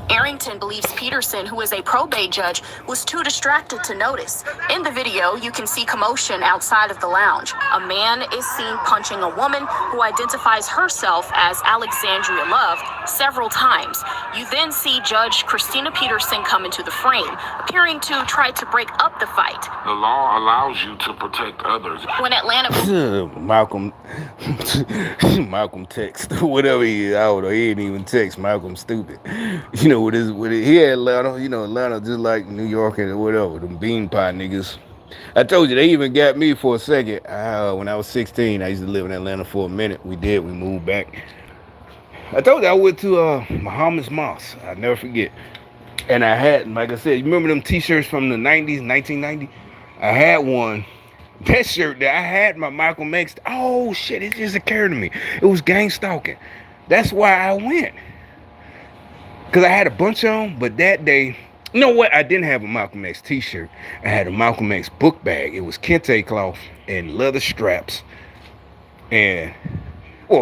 Arrington believes Peterson, who is a probate judge, was too distracted to notice. In the video, you can see commotion outside of the lounge. A man is seen punching a woman who identifies herself as Alexandria Love several times. You then see Judge Christina Peterson come into the frame, appearing to try to break up the fight. The law allows you to protect others. When Atlanta... Malcolm text, whatever he is. I don't know, he didn't even text. Malcolm stupid. With he had Atlanta, Atlanta just like New York and whatever, them bean pie niggas. I told you, they even got me for a second. When I was 16, I used to live in Atlanta for a minute. We moved back. I told you I went to Muhammad's Mosque. I'll never forget. And I had, like I said, you remember them t-shirts from the 90s, 1990? I had one. That shirt that I had my Malcolm X. Oh shit, it just occurred to me. It was gang stalking. That's why I went. Because I had a bunch of them, but that day, you know what? I didn't have a Malcolm X t-shirt. I had a Malcolm X book bag. It was kente cloth and leather straps. And,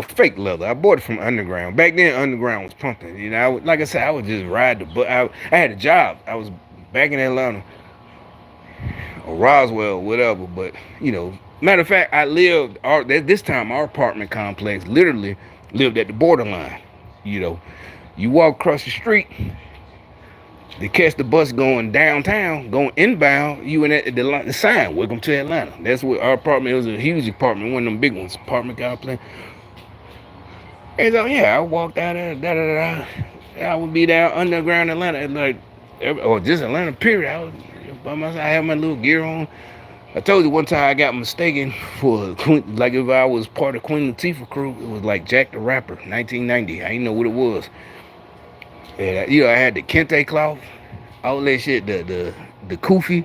fake leather. I bought it from Underground. Back then, Underground was pumping. Like I said, I would just ride the bus. I had a job. I was back in Atlanta. Or Roswell, whatever. But, matter of fact, I lived, this time, our apartment complex literally lived at the borderline, You walk across the street, to catch the bus going downtown, going inbound, you in the sign, welcome to Atlanta. That's what our apartment, it was a huge apartment, one of them big ones, apartment complex. And so, I walked out there, I would be down underground Atlanta, or just Atlanta, period. I was by myself, I had my little gear on. I told you one time I got mistaken for like if I was part of Queen Latifah crew. It was like Jack the Rapper, 1990. I didn't know what it was. And I had the kente cloth, all that shit, the kufi,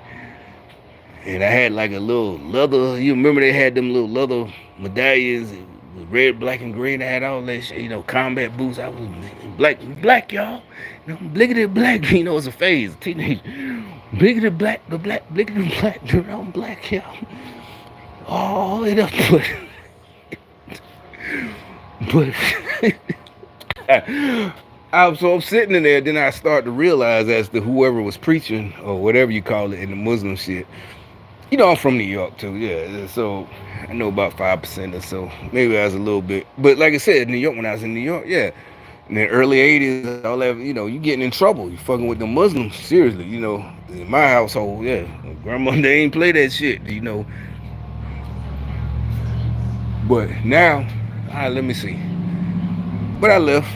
and I had like a little leather. You remember they had them little leather medallions, red, black, and green. I had all that shit, combat boots. I was black, y'all. Blickety black. It's a phase, teenage. Blickety black, blickety black. I'm black, y'all. All it up, but so I'm sitting in there, then I start to realize as to whoever was preaching or whatever you call it in the Muslim shit. I'm from New York too, yeah. So I know about 5% or so. Maybe I was a little bit. But like I said, New York, when I was in New York, yeah. In the early 80s, all that, you getting in trouble. You fucking with the Muslims, seriously, In my household, yeah. Grandma, they ain't play that shit, But now, let me see. But I left,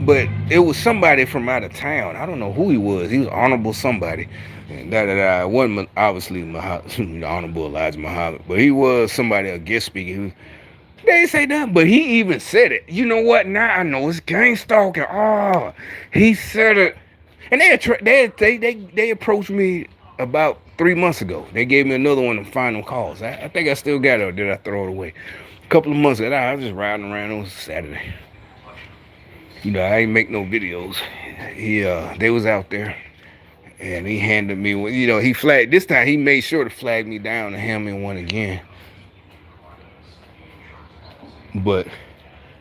But it was somebody from out of town. I don't know who he was. He was honorable somebody. And It wasn't obviously the Honorable Elijah Muhammad. But he was somebody, a guest speaker. They ain't say nothing, but he even said it. You know what? Now I know it's gang stalking. Oh, he said it. And they approached me about 3 months ago. They gave me another one of the final calls. I think I still got it, or did I throw it away? A couple of months ago, I was just riding around on Saturday. You know, I ain't make no videos. They was out there, and he handed me one. You know, he flagged this time. He made sure to flag me down and hand me one again. But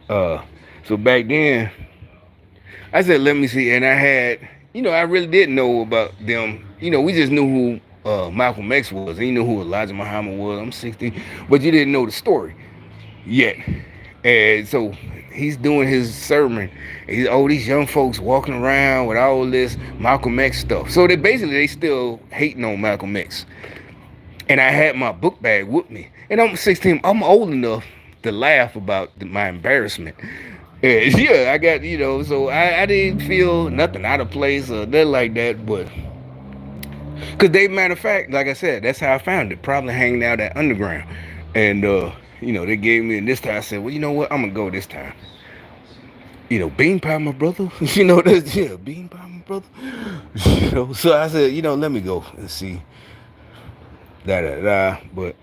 so back then, I said, let me see, and I had, you know, I really didn't know about them. You know, we just knew who Malcolm X was. And you knew who Elijah Muhammad was. I'm 60, but you didn't know the story yet. And so he's doing his sermon. And these young folks walking around with all this Malcolm X stuff. So they still hating on Malcolm X. And I had my book bag with me. And I'm 16. I'm old enough to laugh about my embarrassment. And yeah, I got, you know, so I didn't feel nothing out of place or nothing like that. But because matter of fact, like I said, that's how I found it. Probably hanging out at Underground. And you know, they gave me, and this time I said, well, you know what, I'm gonna go this time. You know, bean pie, my brother. You know, bean pie, my brother. You know, so I said, you know, let me go and see. But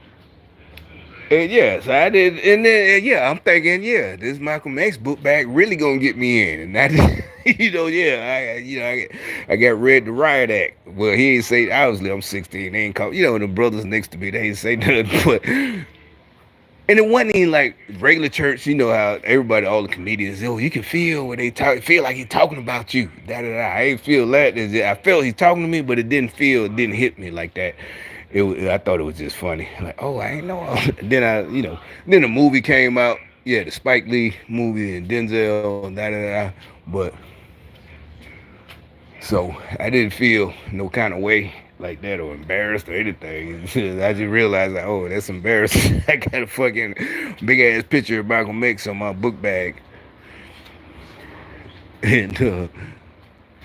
and yeah, so I did, and then I'm thinking, this Malcolm X book bag really gonna get me in, and I did, you know, I got read the riot act. Well, he ain't say, obviously I'm 16, they ain't call, you know, the brothers next to me, they ain't say nothing, but. And it wasn't even like regular church, you know how everybody, all the comedians, you can feel when they talk, feel like he's talking about you. I ain't feel that. I felt he's talking to me, but it didn't hit me like that. I thought it was just funny. Like, oh, I ain't know. Then then the movie came out. Yeah, the Spike Lee movie and Denzel and But so I didn't feel no kind of way like that or embarrassed or anything. I just realized, like, oh, that's embarrassing. I got a fucking big ass picture of Malcolm X on my book bag. And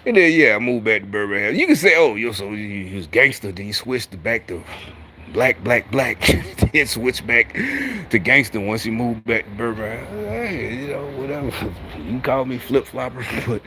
then I moved back to Birmingham. You can say, oh, so you was gangster, then you switched back to black, then switched back to gangster once you moved back to Birmingham. Hey, you know, whatever. You can call me flip flopper, but.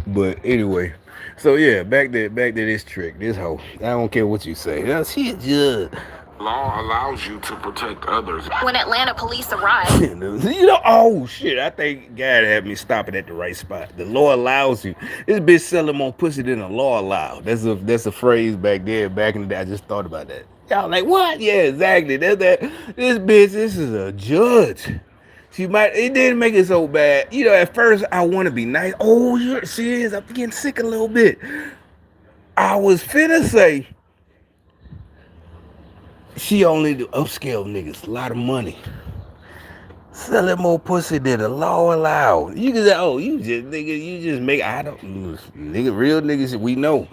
But anyway, so yeah, back to this trick, this hoe. I don't care what you say. She just. Law allows you to protect others. When Atlanta police arrived. You know, oh shit, I think God had me stopping at the right spot. The law allows you. This bitch selling more pussy than the law allowed. That's a phrase back there, back in the day. I just thought about that. Y'all like, what? Yeah, exactly. That's that. This is a judge. It didn't make it so bad. You know, at first I want to be nice. Oh, she is. I'm getting sick a little bit. I was finna say, she only do upscale niggas, a lot of money. Selling more pussy than the law allowed. You can say, oh, you just make, I don't, nigga, real niggas, we know.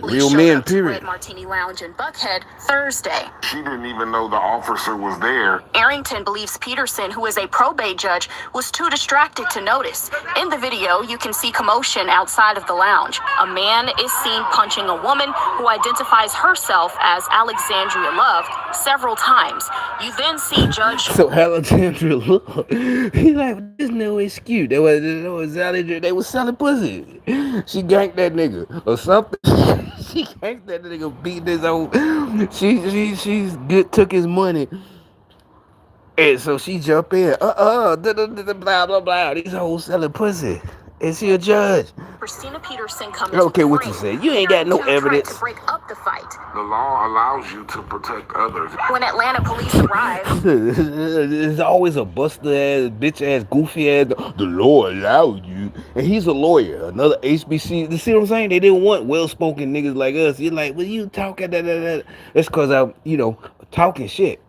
Real men, period. Red Martini Lounge in Buckhead Thursday. She didn't even know the officer was there. Arrington believes Peterson, who is a probate judge, was too distracted to notice. In the video, you can see commotion outside of the lounge. A man is seen punching a woman who identifies herself as Alexandria Love several times. You then see Judge. So Alexandria Love, he's like, there's no excuse. They was selling pussy. She ganked that nigga or something. She ganked that nigga, beat his old. She's good, took his money. And so she jump in. Blah, blah, blah. These hoes selling pussy. Is she a judge? Christina Peterson comes. I don't care what you say. You ain't got no evidence. To break up the fight. The law allows you to protect others. When Atlanta police arrived. There's always a buster ass, bitch ass, goofy ass. The law allowed you. And he's a lawyer. Another HBC. You see what I'm saying? They didn't want well-spoken niggas like us. You're like, well, you talking that. That's because I'm, talking shit.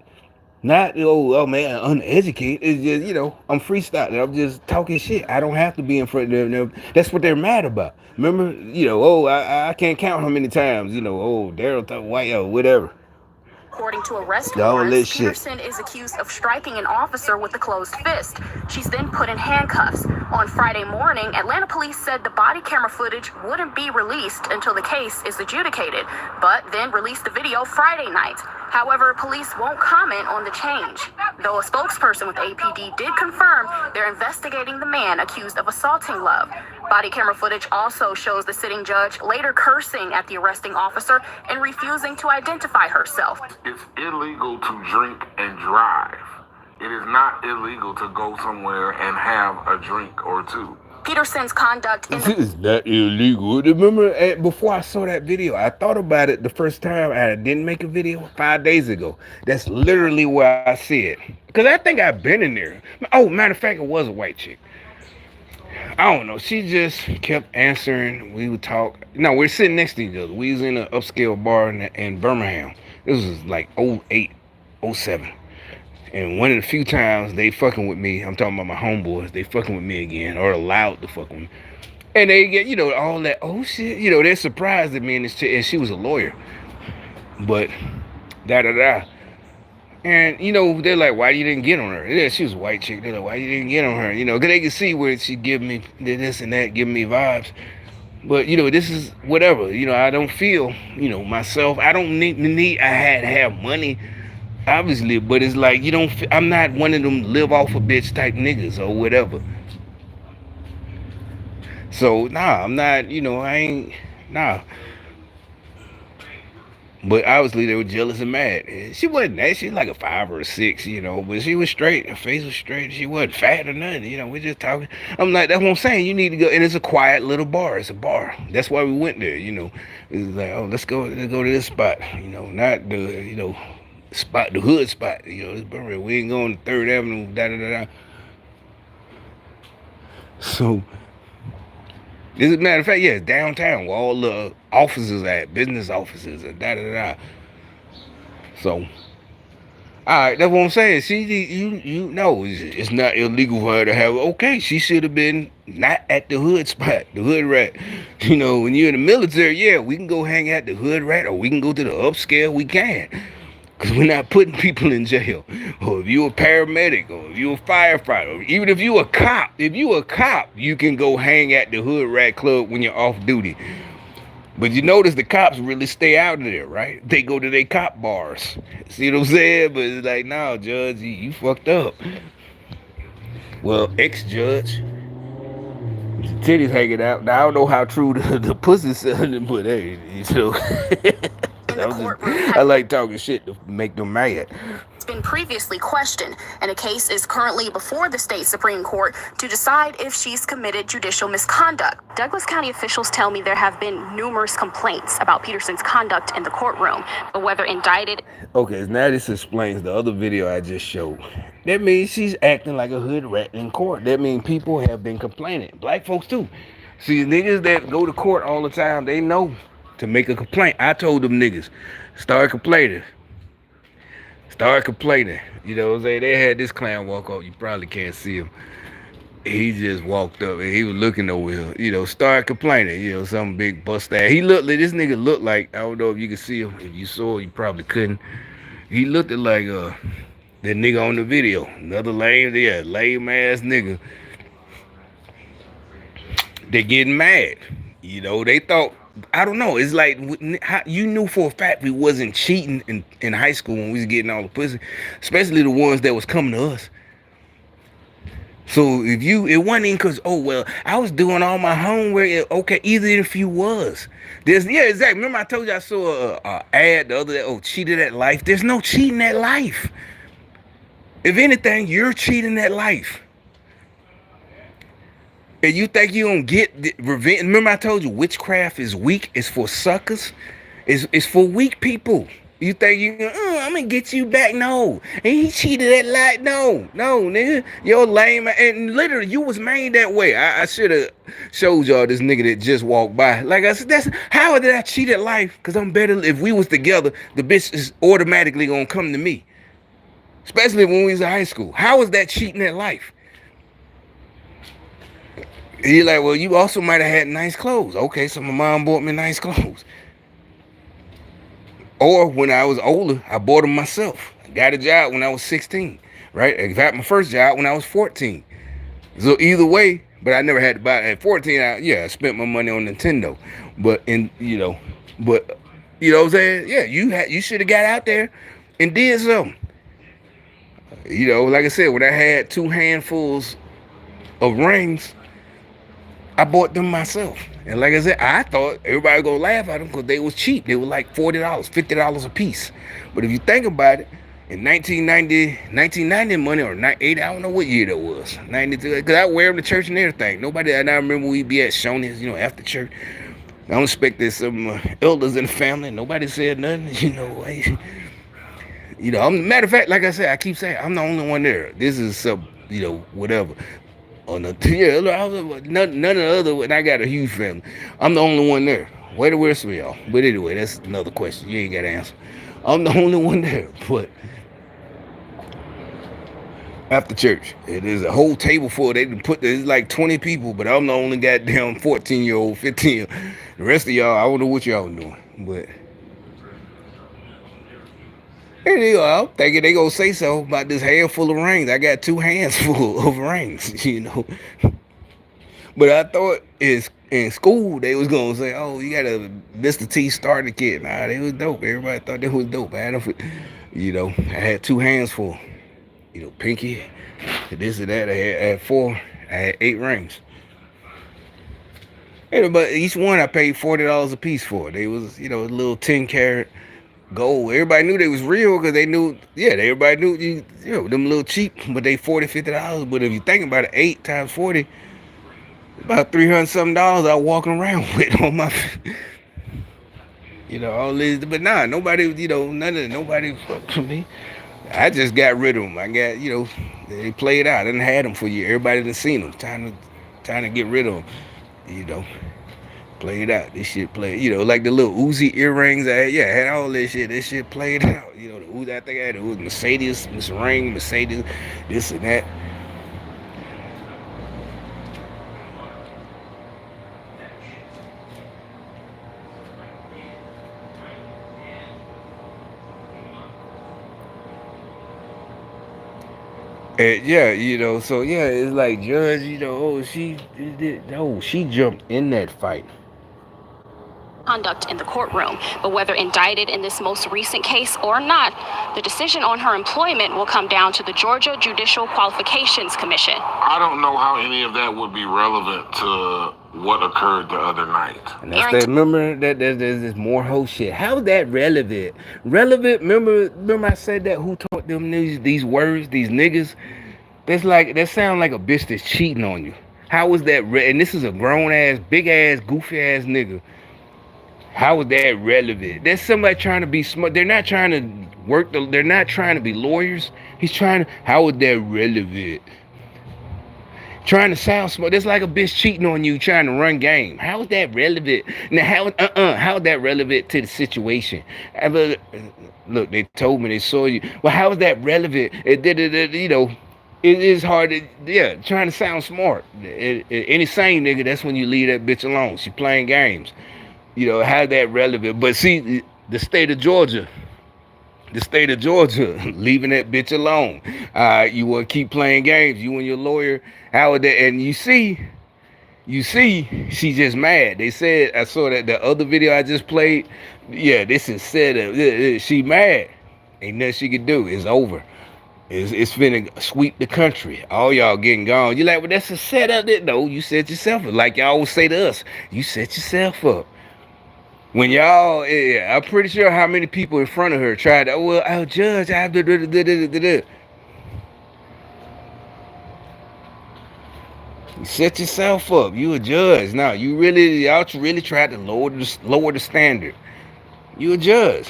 Not, oh man, uneducated. It's just, I'm freestyling. I'm just talking shit. I don't have to be in front of them. That's what they're mad about. Remember, I can't count how many times, Daryl thought white, whatever. According to arrest All that warrants, shit. Peterson is accused of striking an officer with a closed fist. She's then put in handcuffs. On Friday morning, Atlanta police said the body camera footage wouldn't be released until the case is adjudicated, but then released the video Friday night. However, police won't comment on the change, though a spokesperson with APD did confirm they're investigating the man accused of assaulting Love. Body camera footage also shows the sitting judge later cursing at the arresting officer and refusing to identify herself. It's illegal to drink and drive. It is not illegal to go somewhere and have a drink or two. Peterson's conduct in This is not illegal. Remember, before I saw that video, I thought about it the first time. I didn't make a video 5 days ago. That's literally where I see it. Because I think I've been in there. Oh, matter of fact, it was a white chick. I don't know. She just kept answering. We would talk. No, we're sitting next to each other. We was in an upscale bar in Birmingham. This was like 08, 07. And one of the few times they fucking with me, I'm talking about my homeboys, they fucking with me again, or allowed to fuck with me. And they get, you know, all that, oh shit, you know, they're surprised at me, and she was a lawyer. But, da-da-da. And, you know, they're like, why you didn't get on her? Yeah, she was a white chick. They're like, why you didn't get on her? You know, because they can see where she give me this and that, giving me vibes. But, you know, this is whatever. You know, I don't feel, you know, myself. I don't need I had to have money, obviously. But it's like, you don't, I'm not one of them live off a bitch type niggas or whatever. So, nah, I'm not, you know, I ain't, nah. But obviously they were jealous and mad. She wasn't that. She's like a 5 or a 6, you know. But she was straight. Her face was straight. She wasn't fat or nothing. You know, we're just talking. I'm like, that's what I'm saying. You need to go. And it's a quiet little bar. It's a bar. That's why we went there, you know. It's like, oh, let's go to this spot. You know, not the, you know, spot, the hood spot. You know, it's we ain't going to 3rd Avenue, da-da-da-da. So, as a matter of fact, yeah, it's downtown where all the offices at, business offices, and da-da-da. So, all right, that's what I'm saying. You know, it's not illegal for her to have. Okay, she should have been not at the hood spot, the hood rat. You know, when you're in the military, yeah, we can go hang at the hood rat, or we can go to the upscale. We can, because we're not putting people in jail. Or if you're a paramedic, or if you're a firefighter, or even if you're a cop, you can go hang at the hood rat club when you're off duty. But you notice the cops really stay out of there, right? They go to their cop bars. See what I'm saying? But it's like, no, Judge, you fucked up. Well, ex-judge, titties hanging out. Now, I don't know how true the pussy sounded, but hey, you know. I like talking shit to make them mad. It's been previously questioned, and a case is currently before the state Supreme Court to decide if she's committed judicial misconduct. Douglas County officials tell me there have been numerous complaints about Peterson's conduct in the courtroom, but whether indicted. Okay, now this explains the other video I just showed. That means she's acting like a hood rat in court. That means people have been complaining. Black folks too. See, niggas that go to court all the time, they know to make a complaint. I told them niggas, start complaining. Start complaining. You know what I'm saying? They had this clown walk up. You probably can't see him. He just walked up and he was looking over here. You know, start complaining. You know, some big bust ass. He looked like, this nigga looked like, I don't know if you can see him. If you saw it, you probably couldn't. He looked like that nigga on the video. Another lame ass nigga. They getting mad. You know, they thought, I don't know. It's like, you knew for a fact we wasn't cheating in high school when we was getting all the pussy, especially the ones that was coming to us. So it wasn't even because, oh, well, I was doing all my homework. Okay, either if you was. Yeah, exactly. Remember I told you I saw a ad the other day, oh, cheated at life. There's no cheating at life. If anything, you're cheating at life. And you think you don't get revenge? Remember I told you witchcraft is weak. It's for suckers. It's for weak people. You think I'm gonna get you back? No. And he cheated at life. No, nigga. You're lame. And literally, you was made that way. I should have showed y'all this nigga that just walked by. Like I said, how did I cheat at life? Because I'm better. If we was together, the bitch is automatically gonna come to me. Especially when we was in high school. How is that cheating at life? He's like, well, you also might have had nice clothes. Okay, so my mom bought me nice clothes. Or when I was older, I bought them myself. I got a job when I was 16, right? I got my first job when I was 14. So either way, but I never had to buy it. At 14, I spent my money on Nintendo. But you know what I'm saying? Yeah, you should have got out there and did something. Like I said, when I had 2 handfuls of rings, I bought them myself. And like I said, I thought everybody was gonna laugh at them because they was cheap. They were like $40, $50 a piece. But if you think about it, in 1990 money or 80, I don't know what year that was. 92, because I wear them to church and everything. And I remember we'd be at Shoney's, after church. I don't expect there's some elders in the family. Nobody said nothing, Matter of fact, like I said, I keep saying I'm the only one there. This is some, whatever. None of the other, and I got a huge family. I'm the only one there. Where the rest of y'all? But anyway, that's another question. You ain't got to answer. I'm the only one there. But after church, it is a whole table full. They put there's like 20 people, but I'm the only goddamn 14-year-old, 15. The rest of y'all, I don't know what y'all doing, but. And I'm thinking they gonna say something about this handful of rings. I got 2 hands full of rings, But I thought in school they was gonna say, "Oh, you got a Mr. T starter kit." Nah, they was dope. Everybody thought they was dope. I had 2 hands full. Pinky, this and that. I had 4. I had 8 rings. But each one I paid $40 a piece for. They was, a little 10-carat. Gold. Everybody knew they was real because they knew, everybody knew, them little cheap, but they $40, $50. But if you think about it, 8 times 40, about $300 something I walking around with on my, all this. But nah, nobody, nobody fucked for me. I just got rid of them. I got, they played out. I didn't had them for years. Everybody done seen them. Trying to get rid of them, Played out. This shit played, like the little Uzi earrings I had all this shit. This shit played out. The Uzi, I think I had it was Mercedes, this ring, Mercedes, this and that. And so it's like Judge, she jumped in that fight. Conduct in the courtroom, but whether indicted in this most recent case or not, the decision on her employment will come down to the Georgia Judicial Qualifications Commission. I don't know how any of that would be relevant to what occurred the other night. And that's that. Remember that there's this more whole shit. How's that relevant? Remember I said that? Who taught them these words? These niggas. That sound like a bitch that's cheating on you. How is that? And this is a grown ass, big ass, goofy ass nigga. How is that relevant? There's somebody trying to be smart. They're not trying to work. They're not trying to be lawyers. How is that relevant? Trying to sound smart. That's like a bitch cheating on you, trying to run game. How is that relevant? Now, how is that relevant to the situation? Look, they told me they saw you. Well, how is that relevant? It is hard to, trying to sound smart. Any sane nigga, that's when you leave that bitch alone. She playing games. How that relevant? But see, the state of Georgia, leaving that bitch alone. You want to keep playing games, you and your lawyer. How would that? And you see, she's just mad. They said, I saw that the other video I just played. Yeah, this is set up. She mad. Ain't nothing she could do. It's over. It's finna sweep the country. All y'all getting gone. You like, well, that's a setup. No, you set yourself up. Like y'all always say to us, you set yourself up. When y'all, I'm pretty sure how many people in front of her tried to, I'll judge. You set yourself up. You a judge. Now, y'all really tried to lower the standard. You a judge.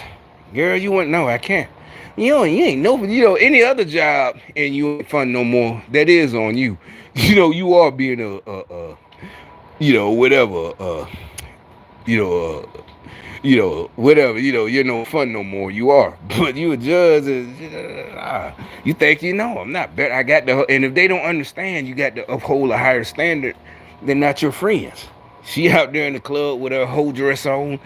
Girl, you wouldn't know. I can't. You ain't know, any other job and you ain't fun no more. That is on you. You are being whatever, you're no fun no more. You are. But you a judge, you think I'm not better. And if they don't understand, you got to uphold a higher standard, they're not your friends. She out there in the club with her whole dress on,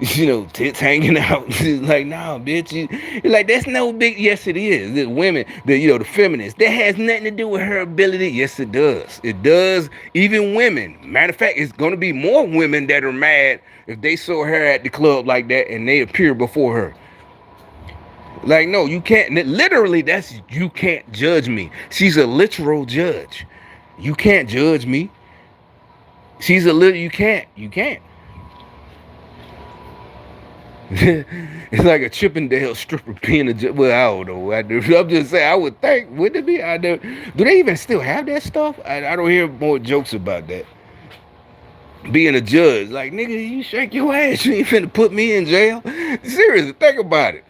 Tits hanging out. It's like, nah, bitch. Like, that's no big. Yes, it is. The women, the feminists. That has nothing to do with her ability. Yes, it does. It does. Even women. Matter of fact, it's gonna be more women that are mad if they saw her at the club like that and they appear before her. Like, no, you can't. Literally, you can't judge me. She's a literal judge. You can't judge me. She's a little. You can't. You can't. It's like a Chippendale stripper being a judge. Well, I don't know. I'm just saying. I would think. Would it be? I do. Do they even still have that stuff? I don't hear more jokes about that. Being a judge, like, nigga, you shake your ass. You ain't finna put me in jail. Seriously, think about it.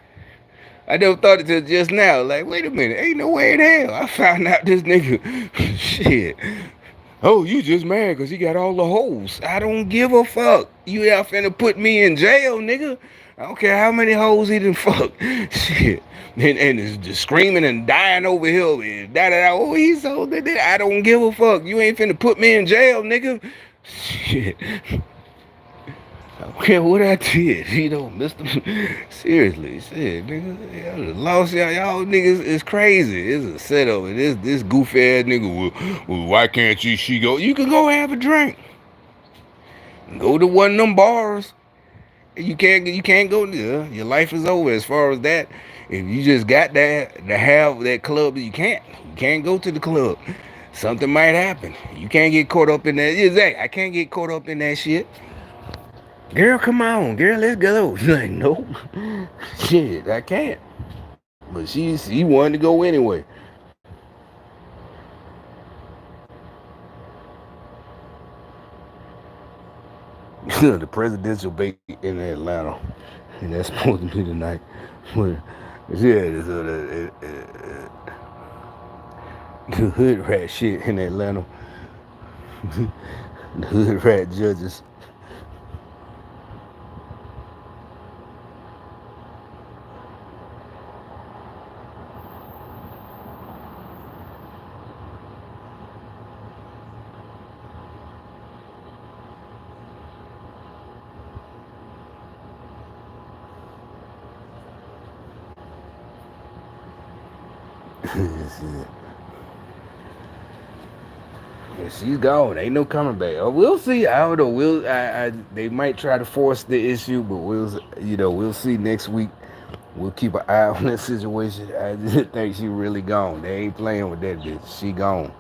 I never thought it till just now. Like, wait a minute, ain't no way in hell. I found out this nigga, shit. Oh, you just mad because he got all the hoes. I don't give a fuck. You out finna put me in jail, nigga. I don't care how many hoes he done fuck. Shit. And is just screaming and dying over here. And oh, he's so. I don't give a fuck. You ain't finna put me in jail, nigga. Shit. I don't care what I did, Mister. Seriously, shit, nigga. Y'all lost y'all niggas is crazy. It's a setup. And this goofy ass nigga. Well, why can't she go? You can go have a drink. Go to one of them bars. You can't go there. Your life is over as far as that. If you just got that to have that club, you can't go to the club. Something might happen. You can't get caught up in that. Exactly. I can't get caught up in that shit. Girl, come on, girl, let's go. She's like, nope. Shit, I can't. But she wanted to go anyway. The presidential debate in Atlanta. And that's supposed to be tonight. But, yeah, the hood rat shit in Atlanta. The hood rat judges. Yeah, she's gone. Ain't no coming back. We'll see. I don't know. They might try to force the issue, but we'll see next week. We'll keep an eye on that situation. I just think she really gone. They ain't playing with that bitch. She gone.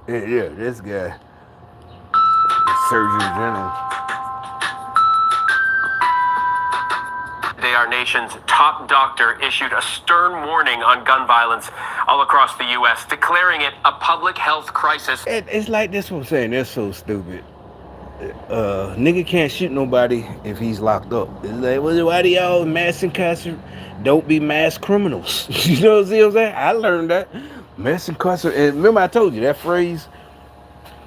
Yeah, this guy, Surgeon General. Today, our nation's top doctor issued a stern warning on gun violence all across the U.S., declaring it a public health crisis. It's like this one saying, that's so stupid. Nigga can't shoot nobody if he's locked up. It's like, well, why do y'all mass incarcerate? Don't be mass criminals. You know what I'm saying? I learned that. Mass incarceration. And remember I told you that phrase?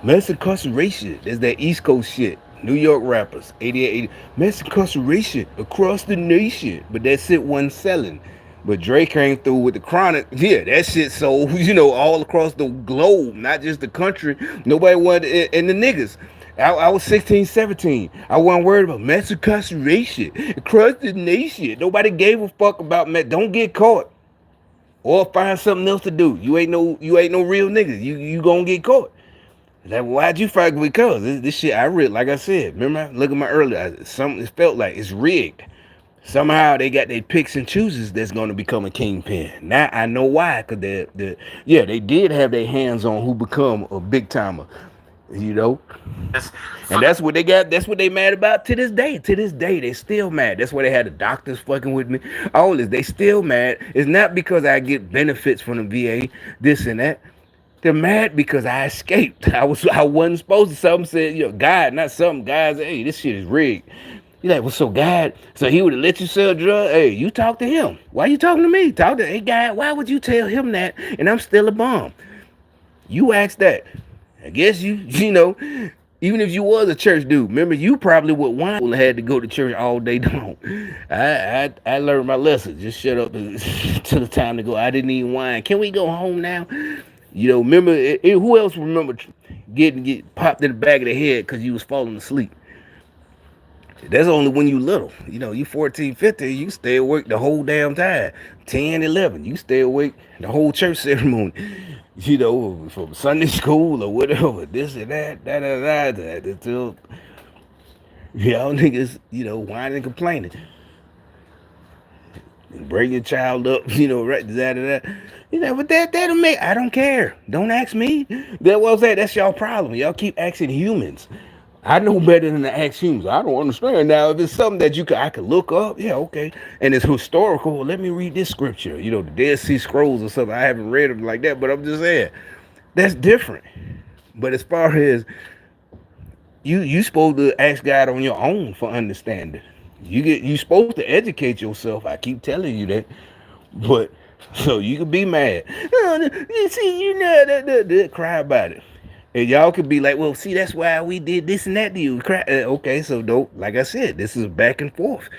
Mass incarceration. There's that East Coast shit. New York rappers. 88, 80. Mass incarceration across the nation. But that shit wasn't selling. But Dre came through with the Chronic. Yeah, that shit sold, all across the globe, not just the country. Nobody wanted, and the niggas. I was 16, 17. I wasn't worried about mass incarceration across the nation. Nobody gave a fuck about don't get caught. Or find something else to do. You ain't no real nigga. You gonna get caught. Like, why'd you fight? Because this shit I read, like I said, remember, look at my earlier, it felt like it's rigged. Somehow they got their picks and chooses that's going to become a kingpin. Now I know why, because they did have their hands on who become a big timer, and that's what they got. That's what they mad about to this day. To this day, they still mad. That's why they had the doctors fucking with me. All this, they still mad. It's not because I get benefits from the VA, this and that. They're mad because I escaped. I wasn't supposed to. Something said, God, not something. God said, hey, this shit is rigged. You're like, well, so God, so he would have let you sell drugs? Hey, you talk to him. Why you talking to me? Talk to, hey, God, why would you tell him that? And I'm still a bum. You asked that. I guess even if you was a church dude, remember you probably would whine had to go to church all day long. I learned my lesson. Just shut up till the time to go. I didn't even whine. Can we go home now? Remember who else remember getting popped in the back of the head because you was falling asleep? That's only when you little. You 14, 15, you stay awake the whole damn time. 10, 11, you stay awake the whole church ceremony. From Sunday school or whatever, this and that, until y'all niggas, whining and complaining. And bring your child up, right, that. But that'll make, I don't care. Don't ask me. That's y'all problem. Y'all keep asking humans. I know better than to ask humans. I don't understand. Now, if it's something that I could look up, yeah, okay. And it's historical, well, let me read this scripture. The Dead Sea Scrolls or something. I haven't read them like that, but I'm just saying, that's different. But as far as you supposed to ask God on your own for understanding. You supposed to educate yourself. I keep telling you that. But so you could be mad. You see, cry about it. And y'all could be like, well, see, that's why we did this and that to you. Okay, so don't, like I said, this is back and forth.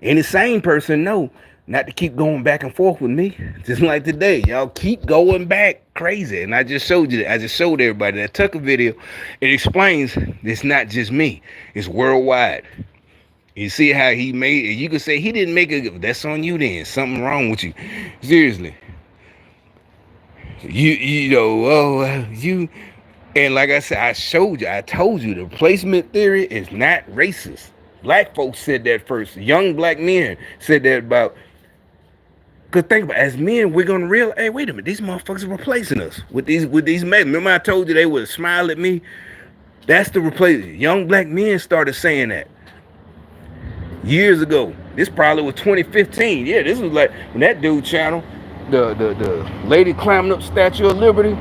Any sane person know not to keep going back and forth with me. Just like today, y'all keep going back crazy. And I just showed you that. I just showed everybody that Tucker video. It explains it's not just me. It's worldwide. You see how he made it. You could say he didn't make it. That's on you then. Something wrong with you. Seriously. And like I said, I told you, the replacement theory is not racist. Black folks said that first. Young black men said that about, because think about it, as men, we're going to realize, hey, wait a minute, these motherfuckers are replacing us with these men. Remember I told you they would smile at me? That's the replacement. Young black men started saying that years ago. This probably was 2015. Yeah, this was like when that dude channel, the lady climbing up Statue of Liberty.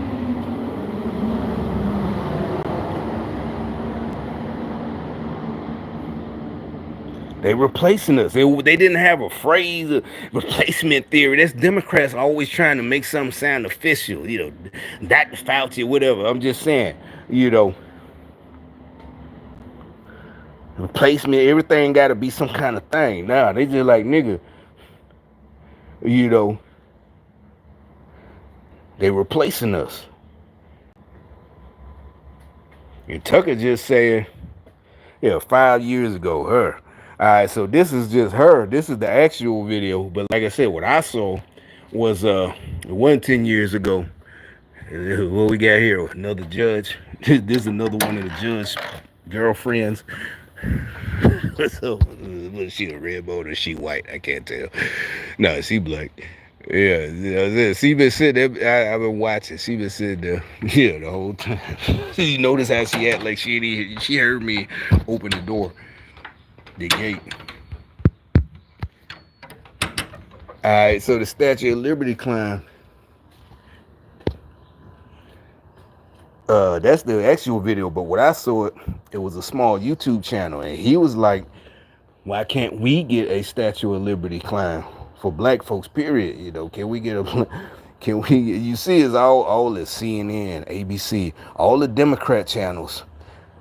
They replacing us. They didn't have a phrase of replacement theory. That's Democrats always trying to make something sound official. Dr. Fauci, whatever. I'm just saying, replacement, everything got to be some kind of thing. Nah, they just like, nigga, they replacing us. And Tucker just saying, 5 years ago, her. All right, so this is just her. This is the actual video. But like I said, what I saw was it wasn't 10 years ago. What we got here? Another judge. This is another one of the judge's girlfriends. So, was she a red boat or she white? I can't tell. No, she black. Yeah, she been sitting there. I've been watching. She been sitting there, the whole time. You notice how she act like she heard me open the door, the gate. All right, so the Statue of Liberty climb. That's the actual video, but what I saw, it was a small YouTube channel, and he was like, why can't we get a Statue of Liberty climb for black folks, period? Can we get you see, it's all the CNN, ABC, all the Democrat channels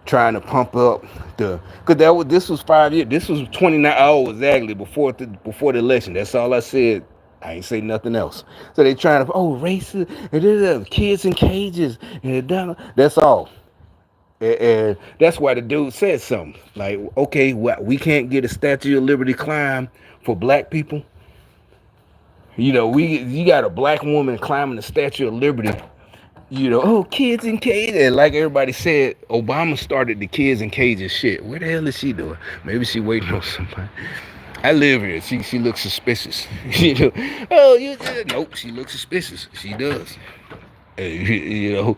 trying to pump up because this was 5 years, this was 29 hours exactly before the election. That's all I said. I ain't say nothing else. So they trying to, racist, kids in cages, that's all. And that's why the dude said something like, okay, we can't get a Statue of Liberty climb for black people. You got a black woman climbing the Statue of Liberty. Kids in cages. And like everybody said, Obama started the kids in cages shit. What the hell is she doing? Maybe she waiting on somebody. I live here. She looks suspicious. Nope, she looks suspicious. She does. And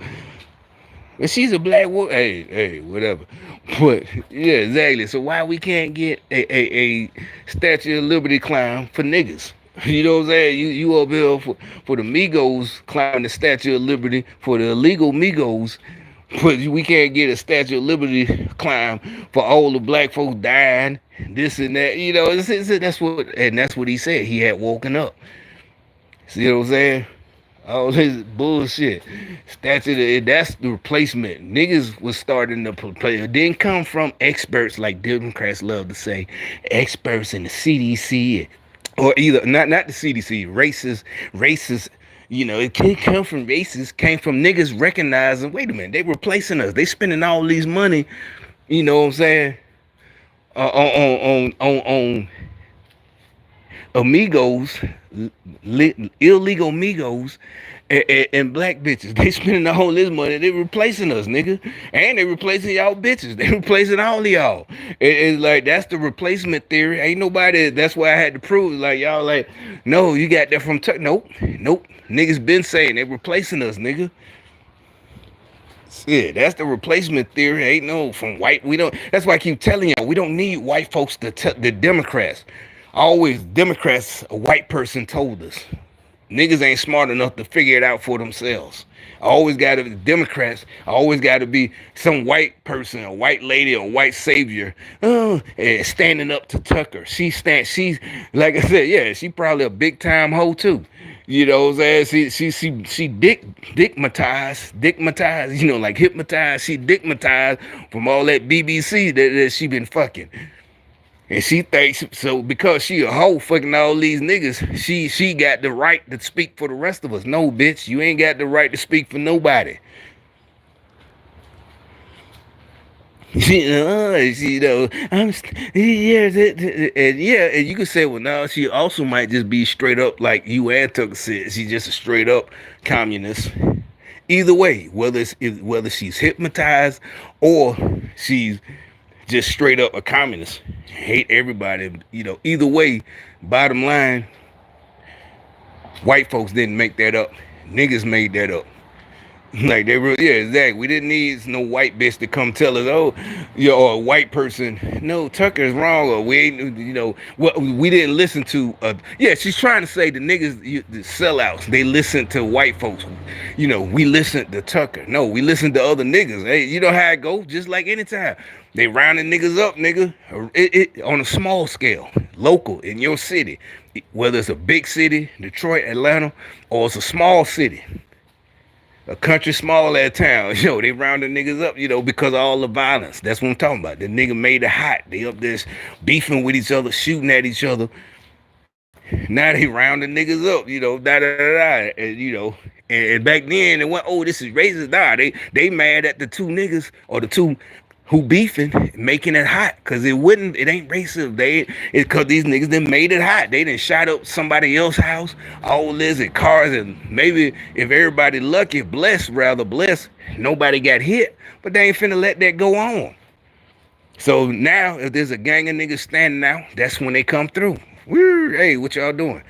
she's a black woman. Hey, whatever. But yeah, exactly. So why we can't get a Statue of Liberty climb for niggas? You know what I'm saying? You up here for the Migos climbing the Statue of Liberty, for the illegal Migos, but we can't get a Statue of Liberty climb for all the black folks dying, this and that. You know, that's what he said. He had woken up. See what I'm saying? All this bullshit. That's the replacement. Niggas was starting to play. It didn't come from experts like Democrats love to say, experts in the CDC, or either not the CDC, racist. You know, it can't come from racists. Came from niggas recognizing, wait a minute, they replacing us. They spending all these money. You know what I'm saying? On amigos, illegal amigos, and black bitches. They spending all this money. They replacing us, nigga, and they replacing y'all bitches. They replacing all of y'all. It's like that's the replacement theory. Ain't nobody. That's why I had to prove. Like y'all, like no, you got that from nope. Niggas been saying they replacing us, nigga. Yeah, that's the replacement theory. Ain't no from white. We don't. That's why I keep telling y'all we don't need white folks to tell the Democrats. Always Democrats, a white person told us. Niggas ain't smart enough to figure it out for themselves. Democrats always gotta be some white person, a white lady, a white savior, and standing up to Tucker. She's like I said, yeah, she probably a big time hoe too. You know what I'm saying? She dickmatized, you know, like hypnotized. She dickmatized from all that BBC that she been fucking. And she thinks so because she a hoe fucking all these niggas, she got the right to speak for the rest of us. No, bitch, you ain't got the right to speak for nobody. You know, and you could say, well, no, she also might just be straight up like you and Tucker said. She's just a straight up communist. Either way, whether she's hypnotized or she's just straight up a communist, hate everybody, you know. Either way, bottom line, white folks didn't make that up. Niggas made that up. Like they really, yeah, exactly. We didn't need no white bitch to come tell us, oh, you know, or a white person, no, Tucker's wrong, or we ain't, you know, what we didn't listen to. Yeah, she's trying to say the niggas, the sellouts, they listen to white folks. You know, we listen to Tucker. No, we listen to other niggas. Hey, you know how it go? Just like anytime. They rounding niggas up, nigga, on a small scale, local, in your city. Whether it's a big city, Detroit, Atlanta, or it's a small city. A country small ass town, you know, they rounding niggas up, you know, because of all the violence. That's what I'm talking about. The nigga made it hot. They up there beefing with each other, shooting at each other. Now they rounding niggas up, you know, and you know, and back then it went, oh, this is racist. Nah, they mad at the two niggas or the two who beefing, making it hot, cause it ain't racist. It's cause these niggas done made it hot. They done shot up somebody else's house, all this and cars, and maybe if everybody lucky, blessed, nobody got hit, but they ain't finna let that go on. So now if there's a gang of niggas standing out, that's when they come through. Hey, what y'all doing?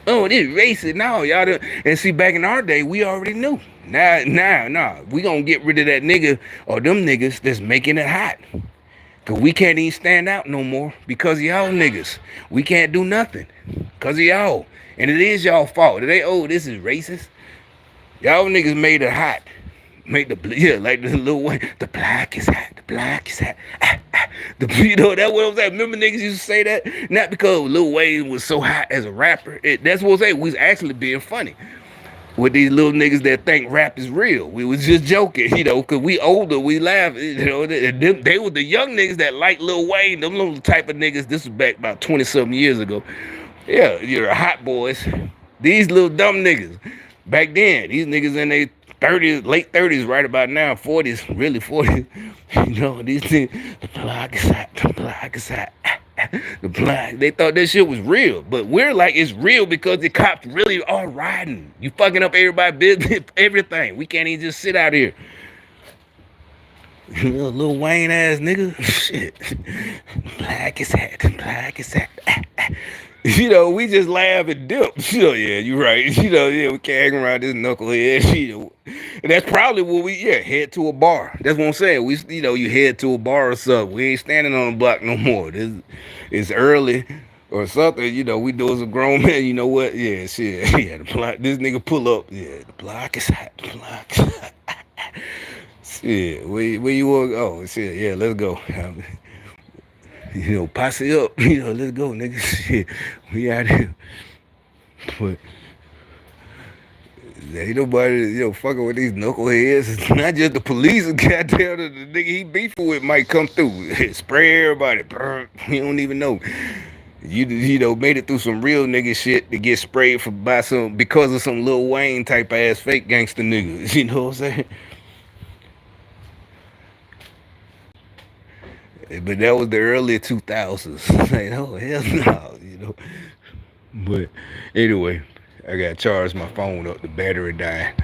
Oh, this racist. No, y'all done. And see, back in our day, we already knew. Nah. We gonna get rid of that nigga or them niggas that's making it hot. Cause we can't even stand out no more because of y'all niggas. We can't do nothing cause of y'all. And it is y'all fault. It ain't, oh, this is racist. Y'all niggas made it hot. Make like the little one. The black is hot. The black is hot. You know, that's what I'm saying. Remember niggas used to say that? Not because Lil Wayne was so hot as a rapper. That's what I'm saying. We was actually being funny with these little niggas that think rap is real. We was just joking, you know, because we older, we laugh. You know, they were the young niggas that like Lil Wayne. Them little type of niggas. This was back about 20-something years ago. Yeah, you're hot boys. These little dumb niggas. Back then, these niggas in their 30s, late 30s, right about now, 40s, really 40s. You know, these things, the black is hot, the black is hot. The black, they thought that shit was real, but we're like, it's real because the cops really are riding. You fucking up everybody's business, everything. We can't even just sit out here. Lil Wayne ass nigga. Shit. Black is hot, black is hot. You know, we just laugh and dip. You know, yeah, you're right. You know, yeah, we can't hang around this knucklehead. You know, and that's probably what head to a bar. That's what I'm saying. You head to a bar or something. We ain't standing on the block no more. It's early. or something. You know, we do as a grown man. You know what? Yeah, shit. Yeah, the block. This nigga pull up. Yeah, the block is hot. The block is hot. Shit, where you want to go? Shit, yeah, let's go. You know, posse up. You know, let's go, nigga. Shit, we out here. But ain't nobody, you know, fucking with these knuckleheads. It's not just the police. Goddamn, the nigga he beefing with might come through. Spray everybody. You don't even know. You know, made it through some real nigga shit to get sprayed because of some Lil Wayne type ass fake gangster niggas. You know what I'm saying? But that was the early 2000s. Like, oh, hell no, you know. But anyway, I got to charge my phone up. The battery died.